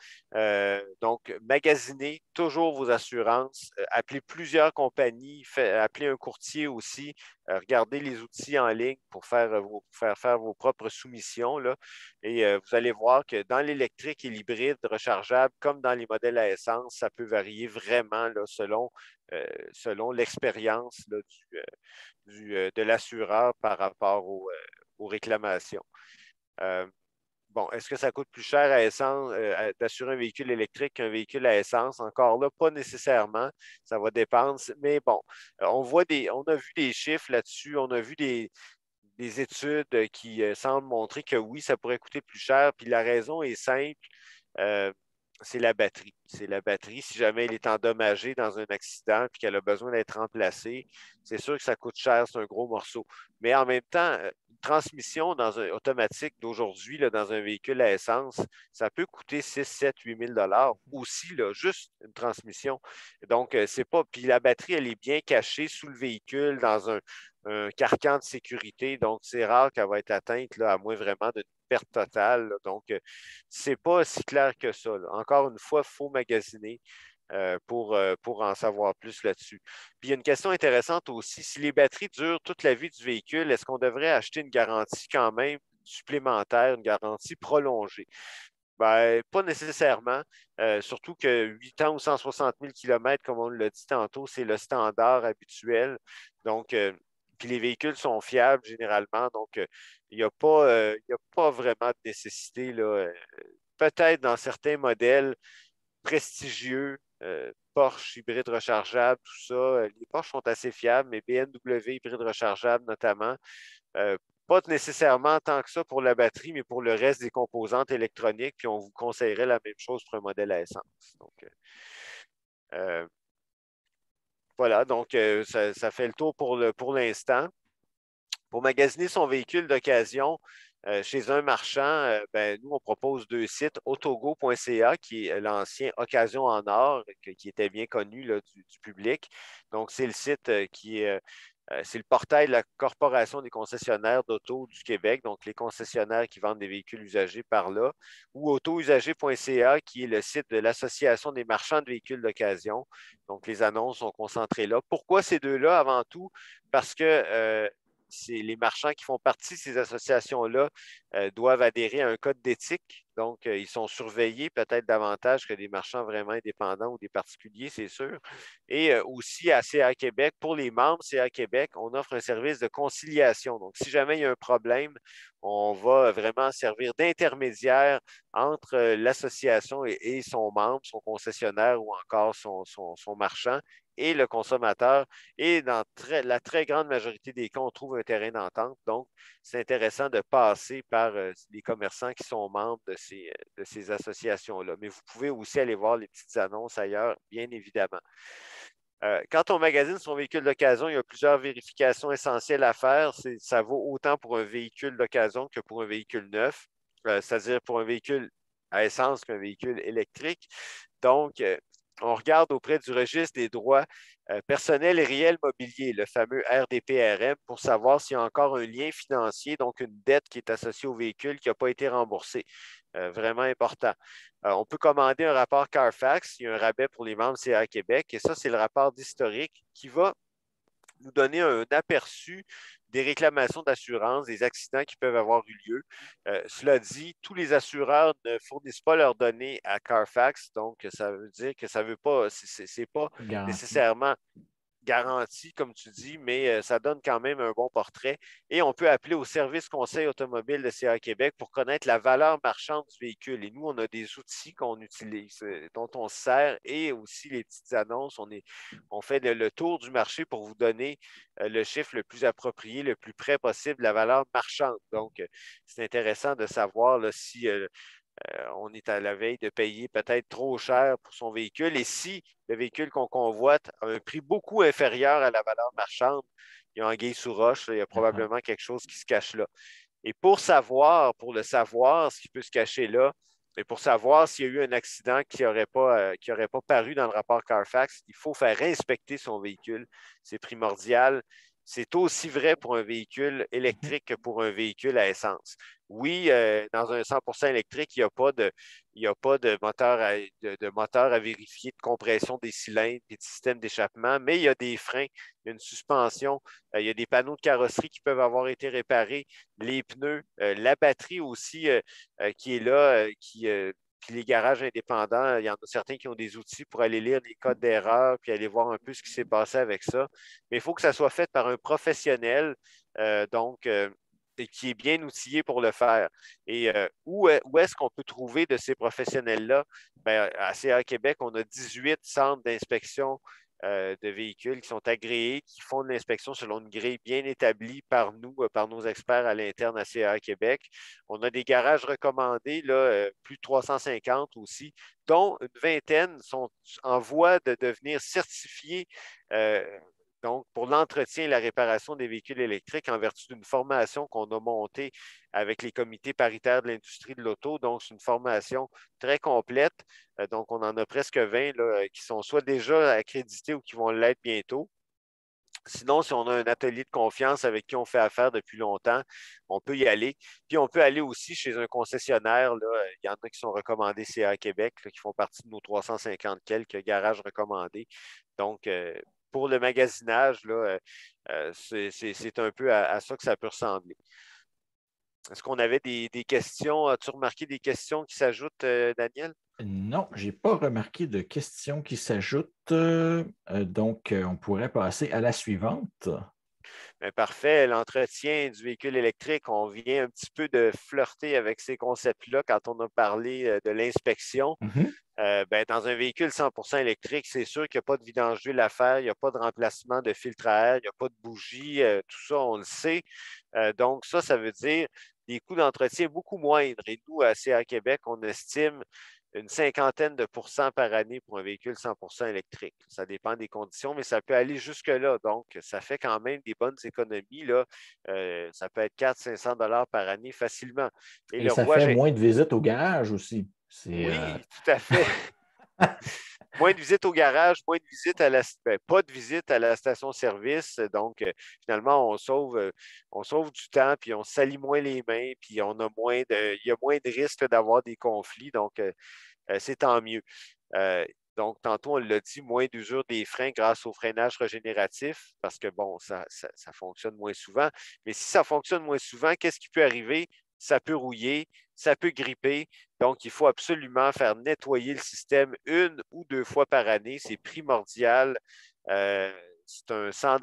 [SPEAKER 2] Donc, magasinez toujours vos assurances. Appelez plusieurs compagnies. Appelez un courtier aussi. Regardez les outils en ligne pour faire vos propres soumissions, là. Et vous allez voir que dans l'électrique et l'hybride rechargeable, comme dans les modèles à essence, ça peut varier vraiment là, selon l'expérience là, de l'assureur par rapport aux réclamations. Euh, bon, est-ce que ça coûte plus cher à essence d'assurer un véhicule électrique qu'un véhicule à essence? Encore là, pas nécessairement. Ça va dépendre. Mais bon, on a vu des chiffres là-dessus, on a vu des études qui semblent montrer que oui, ça pourrait coûter plus cher. Puis la raison est simple. Euh, c'est la batterie. C'est la batterie. Si jamais elle est endommagée dans un accident et qu'elle a besoin d'être remplacée, c'est sûr que ça coûte cher, c'est un gros morceau. Mais en même temps, une transmission dans un automatique d'aujourd'hui, là, dans un véhicule à essence, ça peut coûter 6, 7, 8 000 aussi, là, juste une transmission. Donc, c'est pas. Puis la batterie, elle est bien cachée sous le véhicule dans un carcan de sécurité. Donc, c'est rare qu'elle va être atteinte, là, à moins vraiment d'une perte totale, là. Donc, c'est pas si clair que ça, là. Encore une fois, il faut magasiner pour en savoir plus là-dessus. Puis il y a une question intéressante aussi. Si les batteries durent toute la vie du véhicule, est-ce qu'on devrait acheter une garantie quand même supplémentaire, une garantie prolongée? Ben, pas nécessairement, surtout que 8 ans ou 160 000 km, comme on l'a dit tantôt, c'est le standard habituel. Donc, puis les véhicules sont fiables généralement, donc il y a pas vraiment de nécessité là. Peut-être dans certains modèles prestigieux, Porsche hybride rechargeable, tout ça, les Porsche sont assez fiables, mais BMW hybride rechargeable notamment, euh, pas nécessairement tant que ça pour la batterie, mais pour le reste des composantes électroniques. Puis on vous conseillerait la même chose pour un modèle à essence. Donc, euh, voilà, donc ça fait le tour pour l'instant. Pour magasiner son véhicule d'occasion chez un marchand, ben, nous, on propose deux sites, autogo.ca, qui est l'ancien Occasion en or, qui était bien connu là, du public. Donc, c'est le site c'est le portail de la Corporation des concessionnaires d'auto du Québec, donc les concessionnaires qui vendent des véhicules usagés par là, ou autousager.ca, qui est le site de l'Association des marchands de véhicules d'occasion. Donc, les annonces sont concentrées là. Pourquoi ces deux-là avant tout? Parce que les marchands qui font partie de ces associations-là doivent adhérer à un code d'éthique. Donc, ils sont surveillés peut-être davantage que des marchands vraiment indépendants ou des particuliers, c'est sûr. Et aussi à CA Québec, pour les membres CA Québec, on offre un service de conciliation. Donc, si jamais il y a un problème, on va vraiment servir d'intermédiaire entre l'association et son membre, son concessionnaire ou encore son marchand et le consommateur. Et dans la très grande majorité des cas, on trouve un terrain d'entente. Donc, c'est intéressant de passer par les commerçants qui sont membres de ces associations-là. Mais vous pouvez aussi aller voir les petites annonces ailleurs, bien évidemment. Quand on magasine son véhicule d'occasion, il y a plusieurs vérifications essentielles à faire. Ça vaut autant pour un véhicule d'occasion que pour un véhicule neuf, c'est-à-dire pour un véhicule à essence qu'un véhicule électrique. Donc, on regarde auprès du registre des droits personnels et réels mobiliers, le fameux RDPRM, pour savoir s'il y a encore un lien financier, donc une dette qui est associée au véhicule qui n'a pas été remboursée. Vraiment important. On peut commander un rapport Carfax, il y a un rabais pour les membres CA Québec, et ça, c'est le rapport d'historique qui va nous donner un aperçu des réclamations d'assurance, des accidents qui peuvent avoir eu lieu. Cela dit, tous les assureurs ne fournissent pas leurs données à Carfax, donc ça veut dire que ça veut pas, c'est pas nécessairement garantie, comme tu dis, mais ça donne quand même un bon portrait. Et on peut appeler au service conseil automobile de CA Québec pour connaître la valeur marchande du véhicule. Et nous, on a des outils qu'on utilise, dont on se sert, et aussi les petites annonces. On fait le tour du marché pour vous donner le chiffre le plus approprié, le plus près possible de la valeur marchande. Donc, c'est intéressant de savoir là, si on est à la veille de payer peut-être trop cher pour son véhicule. Et si le véhicule qu'on convoite a un prix beaucoup inférieur à la valeur marchande, il y a anguille sous roche, il y a probablement quelque chose qui se cache là. Et pour le savoir, ce qui peut se cacher là, et pour savoir s'il y a eu un accident qui n'aurait pas paru dans le rapport Carfax, il faut faire inspecter son véhicule. C'est primordial. C'est aussi vrai pour un véhicule électrique que pour un véhicule à essence. Oui, dans un 100% électrique, il n'y a pas de moteur à vérifier, de compression des cylindres et de système d'échappement, mais il y a des freins, il y a une suspension, il y a des panneaux de carrosserie qui peuvent avoir été réparés, les pneus, la batterie aussi qui est là, puis les garages indépendants, il y en a certains qui ont des outils pour aller lire les codes d'erreur puis aller voir un peu ce qui s'est passé avec ça. Mais il faut que ça soit fait par un professionnel, et qui est bien outillé pour le faire. Et où est-ce qu'on peut trouver de ces professionnels-là? Bien, à CA Québec, on a 18 centres d'inspection de véhicules qui sont agréés, qui font de l'inspection selon une grille bien établie par nous, par nos experts à l'interne à CA Québec. On a des garages recommandés, là, plus de 350 aussi, dont une vingtaine sont en voie de devenir certifiés donc, pour l'entretien et la réparation des véhicules électriques en vertu d'une formation qu'on a montée avec les comités paritaires de l'industrie de l'auto. Donc, c'est une formation très complète. Donc, on en a presque 20 là, qui sont soit déjà accrédités ou qui vont l'être bientôt. Sinon, si on a un atelier de confiance avec qui on fait affaire depuis longtemps, on peut y aller. Puis, on peut aller aussi chez un concessionnaire. Là, il y en a qui sont recommandés CA Québec, là, qui font partie de nos 350 quelques garages recommandés. Donc, pour le magasinage, là, c'est un peu à ça que ça peut ressembler. Est-ce qu'on avait des questions? As-tu remarqué des questions qui s'ajoutent, Daniel?
[SPEAKER 1] Non, je n'ai pas remarqué de questions qui s'ajoutent. Donc, on pourrait passer à la suivante.
[SPEAKER 2] Bien, parfait. L'entretien du véhicule électrique, on vient un petit peu de flirter avec ces concepts-là quand on a parlé de l'inspection. Ben, dans un véhicule 100% électrique, c'est sûr qu'il n'y a pas de vidange d'huile à faire, il n'y a pas de remplacement de filtre à air, il n'y a pas de bougie, tout ça, on le sait. Donc, ça veut dire des coûts d'entretien beaucoup moindres. Et nous, à CA Québec, on estime une cinquantaine de pourcents par année pour un véhicule 100% électrique. Ça dépend des conditions, mais ça peut aller jusque-là. Donc, ça fait quand même des bonnes économies. Là. Ça peut être 400-500 $ par année facilement.
[SPEAKER 1] Et ça fait moins de visites au garage aussi.
[SPEAKER 2] Oui, tout à fait. Moins de visites au garage, moins de visites pas de visites à la station-service. Donc, finalement, on sauve du temps, puis on salit moins les mains, puis il y a moins de risques d'avoir des conflits. Donc, c'est tant mieux. Donc, tantôt, on l'a dit, moins d'usure des freins grâce au freinage régénératif, parce que, bon, ça fonctionne moins souvent. Mais si ça fonctionne moins souvent, qu'est-ce qui peut arriver? Ça peut rouiller, ça peut gripper. Donc, il faut absolument faire nettoyer le système 1 ou 2 fois par année. C'est primordial. C'est un 100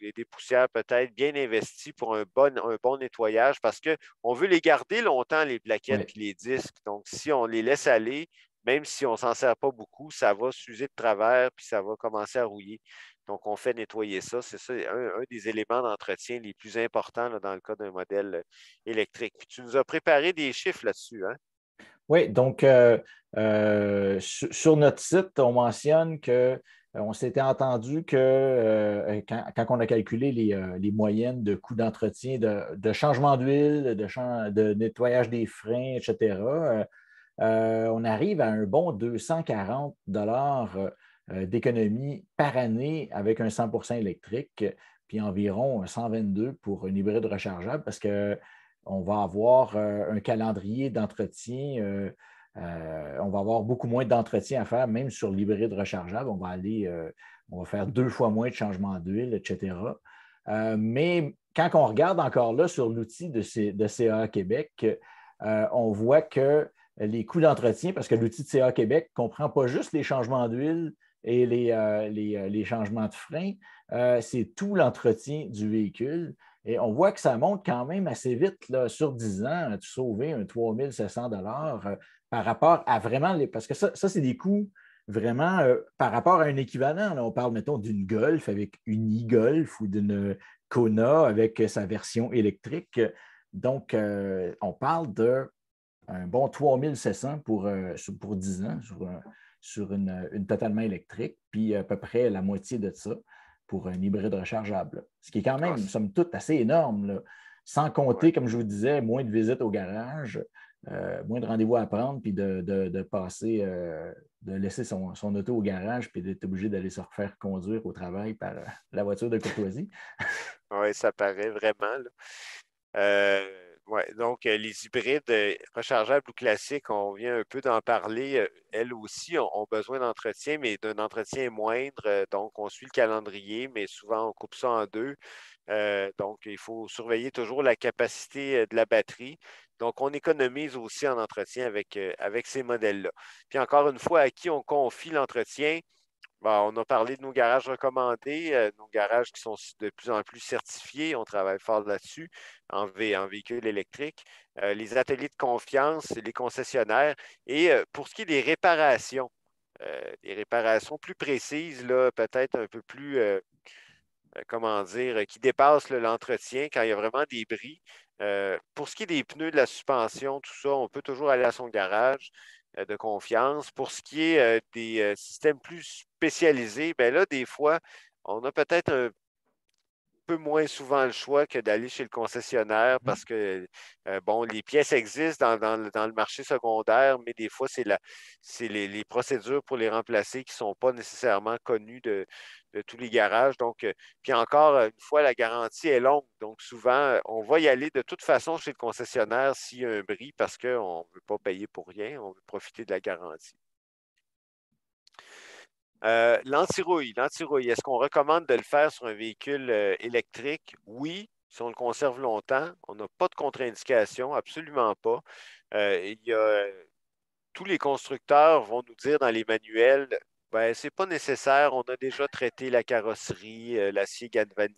[SPEAKER 2] et des poussières peut-être bien investies pour un bon nettoyage parce qu'on veut les garder longtemps, les plaquettes
[SPEAKER 1] Oui.
[SPEAKER 2] et les disques. Donc, si on les laisse aller, même si on ne s'en sert pas beaucoup, ça va s'user de travers puis ça va commencer à rouiller. Donc, on fait nettoyer ça. C'est ça, un des éléments d'entretien les plus importants là, dans le cas d'un modèle électrique. Puis tu nous as préparé des chiffres là-dessus, hein?
[SPEAKER 1] Oui, donc sur notre site, on mentionne que on s'était entendu que quand on a calculé les moyennes de coûts d'entretien, de changement d'huile, de nettoyage des freins, etc., on arrive à un bon 240 d'économie par année avec un 100 électrique, puis environ 122 pour un hybride rechargeable parce qu'on va avoir un calendrier d'entretien. On va avoir beaucoup moins d'entretien à faire, même sur l'hybride rechargeable. On va faire 2 fois moins de changement d'huile, etc. Mais quand on regarde encore là sur l'outil de CA Québec, on voit que les coûts d'entretien, parce que l'outil de CA Québec ne comprend pas juste les changements d'huile et les changements de frein, c'est tout l'entretien du véhicule. Et on voit que ça monte quand même assez vite. Là, sur 10 ans, tu sauvé un 3 700 par rapport à vraiment parce que ça c'est des coûts vraiment par rapport à un équivalent. Là, on parle, mettons, d'une Golf avec une e-Golf ou d'une Kona avec sa version électrique. Donc, on parle d'un bon 3 700 pour 10 ans sur une totalement électrique, puis à peu près la moitié de ça pour un hybride rechargeable. Ce qui est quand même, somme toute, assez énorme. Là. Sans compter, comme je vous disais, moins de visites au garage, moins de rendez-vous à prendre, puis de passer, de laisser son auto au garage, puis d'être obligé d'aller se refaire conduire au travail par la voiture de courtoisie.
[SPEAKER 2] Oui, ça paraît vraiment, là. Ouais, donc, les hybrides rechargeables ou classiques, on vient un peu d'en parler. Elles aussi ont besoin d'entretien, mais d'un entretien moindre. Donc, on suit le calendrier, mais souvent, on coupe ça en deux. Donc, il faut surveiller toujours la capacité de la batterie. Donc, on économise aussi en entretien avec ces modèles-là. Puis, encore une fois, à qui on confie l'entretien? Bon, on a parlé de nos garages recommandés, nos garages qui sont de plus en plus certifiés. On travaille fort là-dessus en véhicule électrique. Les ateliers de confiance, les concessionnaires. Et pour ce qui est des réparations plus précises, là, peut-être un peu plus, comment dire, qui dépassent là, l'entretien quand il y a vraiment des bris. Pour ce qui est des pneus, de la suspension, tout ça, on peut toujours aller à son garage de confiance. Pour ce qui est des systèmes plus spécialisés, bien là, des fois, on a peut-être un peu moins souvent le choix que d'aller chez le concessionnaire parce que, bon, les pièces existent dans le marché secondaire, mais des fois, c'est les procédures pour les remplacer qui ne sont pas nécessairement connues de tous les garages. Donc, puis encore une fois, la garantie est longue. Donc, souvent, on va y aller de toute façon chez le concessionnaire s'il y a un bris parce qu'on ne veut pas payer pour rien, on veut profiter de la garantie. L'anti-rouille, est-ce qu'on recommande de le faire sur un véhicule électrique? Oui, si on le conserve longtemps. On n'a pas de contre-indication, absolument pas. Il y a, tous les constructeurs vont nous dire dans les manuels, ben, c'est pas nécessaire, on a déjà traité la carrosserie, l'acier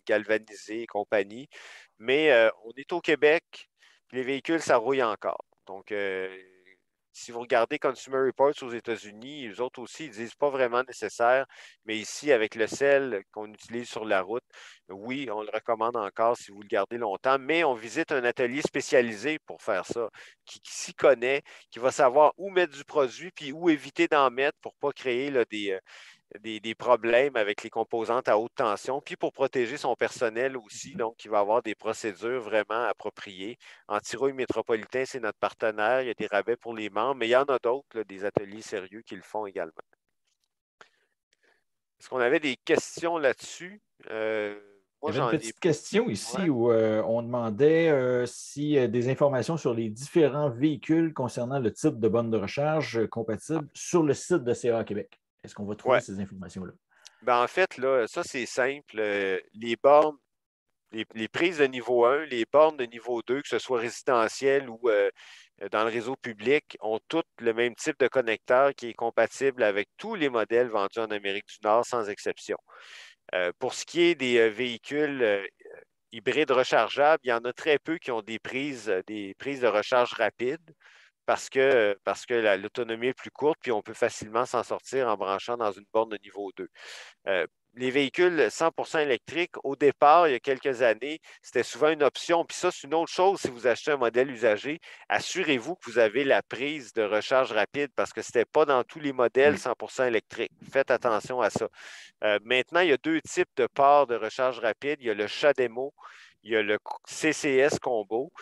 [SPEAKER 2] galvanisé et compagnie, mais on est au Québec, puis les véhicules, ça rouille encore. Donc, si vous regardez Consumer Reports aux États-Unis, eux autres aussi, ils disent pas vraiment nécessaire, mais ici, avec le sel qu'on utilise sur la route, oui, on le recommande encore si vous le gardez longtemps, mais on visite un atelier spécialisé pour faire ça, qui s'y connaît, qui va savoir où mettre du produit, puis où éviter d'en mettre pour ne pas créer là, des problèmes avec les composantes à haute tension, puis pour protéger son personnel aussi. Donc, il va avoir des procédures vraiment appropriées. Antirouille Métropolitain, c'est notre partenaire. Il y a des rabais pour les membres, mais il y en a d'autres, là, des ateliers sérieux qui le font également. Est-ce qu'on avait des questions là-dessus?
[SPEAKER 1] Il y avait une petite question ici où on demandait si des informations sur les différents véhicules concernant le type de borne de recharge compatible sur le site de CA Québec. Est-ce qu'on va trouver ces informations-là?
[SPEAKER 2] En fait, là, ça, c'est simple. Les bornes, les prises de niveau 1, les bornes de niveau 2, que ce soit résidentiel ou dans le réseau public, ont toutes le même type de connecteur qui est compatible avec tous les modèles vendus en Amérique du Nord, sans exception. Pour ce qui est des véhicules hybrides rechargeables, il y en a très peu qui ont des prises de recharge rapide parce que l'autonomie est plus courte, puis on peut facilement s'en sortir en branchant dans une borne de niveau 2. Les véhicules 100% électriques, au départ, il y a quelques années, c'était souvent une option. Puis ça, c'est une autre chose si vous achetez un modèle usagé. Assurez-vous que vous avez la prise de recharge rapide parce que ce n'était pas dans tous les modèles 100% électriques. Faites attention à ça. Maintenant, il y a deux types de ports de recharge rapide. Il y a le CHAdeMO, il y a le CCS Combo.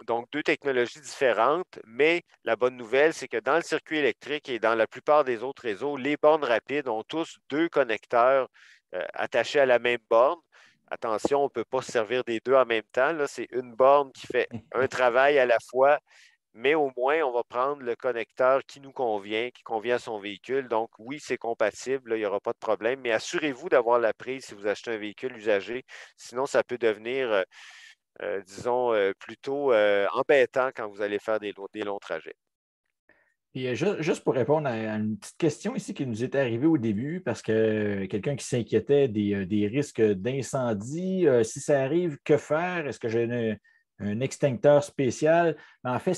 [SPEAKER 2] Donc, deux technologies différentes, mais la bonne nouvelle, c'est que dans le circuit électrique et dans la plupart des autres réseaux, les bornes rapides ont tous deux connecteurs attachés à la même borne. Attention, on ne peut pas se servir des deux en même temps. Là, c'est une borne qui fait un travail à la fois, mais au moins, on va prendre le connecteur qui nous convient, qui convient à son véhicule. Donc, oui, c'est compatible, là, il n'y aura pas de problème, mais assurez-vous d'avoir la prise si vous achetez un véhicule usagé. Sinon, ça peut devenir disons, plutôt embêtant quand vous allez faire des longs trajets.
[SPEAKER 1] Et juste pour répondre à une petite question ici qui nous est arrivée au début, parce que quelqu'un qui s'inquiétait des risques d'incendie, si ça arrive, que faire? Est-ce que j'ai un extincteur spécial? Mais en fait,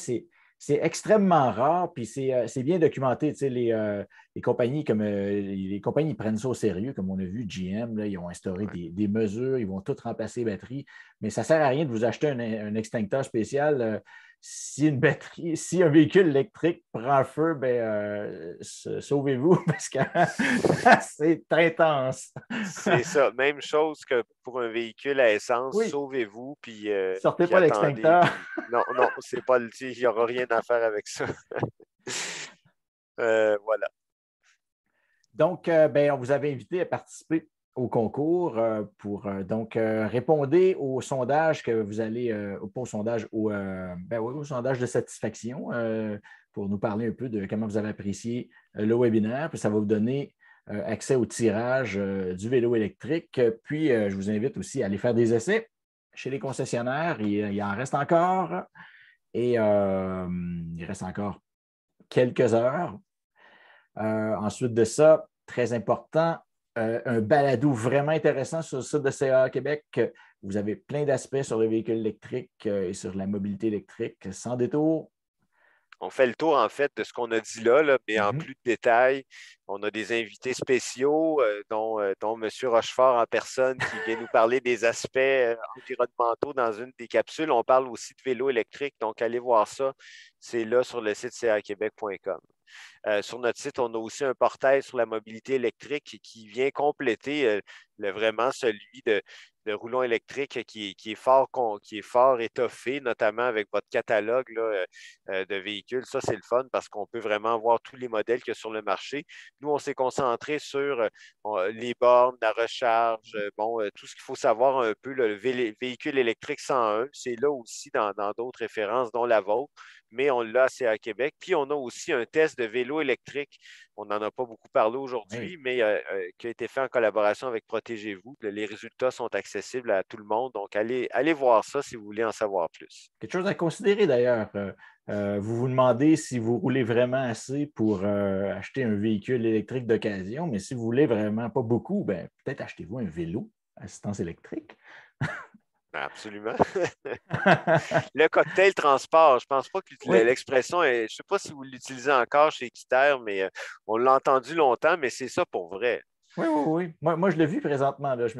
[SPEAKER 1] c'est extrêmement rare, puis c'est bien documenté. Tu sais, les compagnies les compagnies prennent ça au sérieux, comme on a vu, GM, là, ils ont instauré des mesures, ils vont tout remplacer les batteries, mais ça ne sert à rien de vous acheter un extincteur spécial. Si un véhicule électrique prend feu, sauvez-vous parce que c'est intense.
[SPEAKER 2] C'est ça. Même chose que pour un véhicule à essence, sauvez-vous, puis
[SPEAKER 1] sortez pas
[SPEAKER 2] attendez.
[SPEAKER 1] l'extincteur.
[SPEAKER 2] Non, c'est pas il n'y aura rien à faire avec ça. Voilà.
[SPEAKER 1] Donc, on vous avait invité à participer au concours donc répondez au sondage que vous allez, pas au sondage, au sondage de satisfaction pour nous parler un peu de comment vous avez apprécié le webinaire. Puis ça va vous donner accès au tirage du vélo électrique. Puis je vous invite aussi à aller faire des essais chez les concessionnaires. Il en reste encore et il reste encore quelques heures. Ensuite de ça, très important, un balado vraiment intéressant sur le site de CA Québec. Vous avez plein d'aspects sur le véhicule électrique et sur la mobilité électrique. Sans détour.
[SPEAKER 2] On fait le tour, en fait, de ce qu'on a dit là, mais en plus de détails. On a des invités spéciaux, dont M. Rochefort en personne, qui vient nous parler des aspects environnementaux dans une des capsules. On parle aussi de vélo électrique, donc allez voir ça. C'est là sur le site caquebec.com. Sur notre site, on a aussi un portail sur la mobilité électrique qui vient compléter vraiment celui de rouleau électrique qui est fort étoffé, notamment avec votre catalogue là, de véhicules. Ça, c'est le fun parce qu'on peut vraiment voir tous les modèles qu'il y a sur le marché. Nous, on s'est concentré sur les bornes, la recharge, tout ce qu'il faut savoir un peu, le véhicule électrique 101. C'est là aussi dans d'autres références, dont la vôtre, mais on l'a assez à Québec. Puis, on a aussi un test de vélo électrique. On n'en a pas beaucoup parlé aujourd'hui, mais qui a été fait en collaboration avec Protégez-vous. Les résultats sont accessibles à tout le monde. Donc, allez voir ça si vous voulez en savoir plus.
[SPEAKER 1] Quelque chose à considérer d'ailleurs. Vous vous demandez si vous roulez vraiment assez pour acheter un véhicule électrique d'occasion, mais si vous voulez vraiment pas beaucoup, peut-être achetez-vous un vélo à assistance électrique.
[SPEAKER 2] Absolument. Le cocktail transport, je ne pense pas que l'expression, je ne sais pas si vous l'utilisez encore chez Équiterre, mais on l'a entendu longtemps, mais c'est ça pour vrai.
[SPEAKER 1] Oui. Moi, je l'ai vu présentement. Là. Je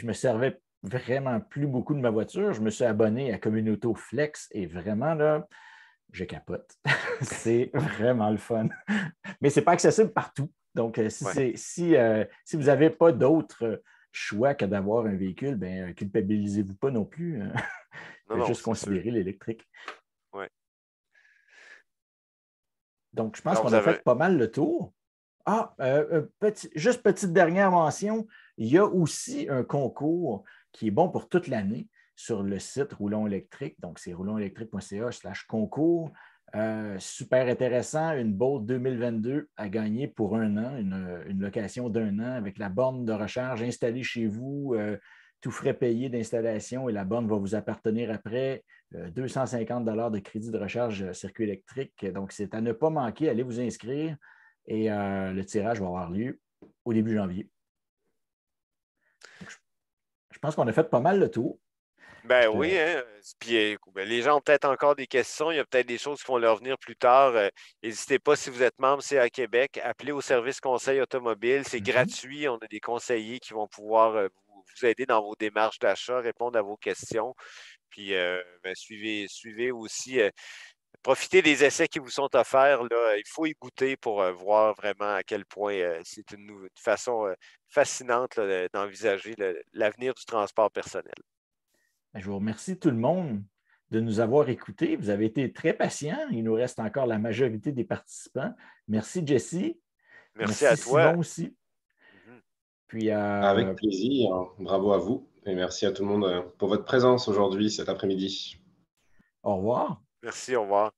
[SPEAKER 1] me servais vraiment plus beaucoup de ma voiture. Je me suis abonné à Communauto Flex et vraiment, là, je capote. C'est vraiment le fun. Mais ce n'est pas accessible partout. Donc, si vous n'avez pas d'autre choix que d'avoir un véhicule, culpabilisez-vous pas non plus. Juste considérer l'électrique.
[SPEAKER 2] Oui.
[SPEAKER 1] Donc, je pense qu'on a fait pas mal le tour. Juste petite dernière mention. Il y a aussi un concours qui est bon pour toute l'année sur le site Roulon électrique. Donc, c'est roulonélectrique.ca/concours. Super intéressant, une Bolt 2022 à gagner pour un an, une location d'un an avec la borne de recharge installée chez vous, tout frais payé d'installation et la borne va vous appartenir après. 250 $ de crédit de recharge circuit électrique. Donc, c'est à ne pas manquer. Allez vous inscrire et le tirage va avoir lieu au début janvier. Donc, je pense qu'on a fait pas mal le tour.
[SPEAKER 2] Ben oui, hein. Puis les gens ont peut-être encore des questions. Il y a peut-être des choses qui vont leur venir plus tard. N'hésitez pas, si vous êtes membre CA Québec, appelez au service conseil automobile. C'est gratuit. On a des conseillers qui vont pouvoir vous aider dans vos démarches d'achat, répondre à vos questions. Puis suivez aussi. Profitez des essais qui vous sont offerts. Là. Il faut y goûter pour voir vraiment à quel point c'est une façon fascinante là, d'envisager l'avenir du transport personnel.
[SPEAKER 1] Je vous remercie tout le monde de nous avoir écoutés. Vous avez été très patients. Il nous reste encore la majorité des participants. Merci, Jesse.
[SPEAKER 2] Merci à toi.
[SPEAKER 1] Simon aussi. Puis,
[SPEAKER 3] avec plaisir. Bravo à vous. Et merci à tout le monde pour votre présence aujourd'hui, cet après-midi.
[SPEAKER 1] Au revoir.
[SPEAKER 2] Merci, au revoir.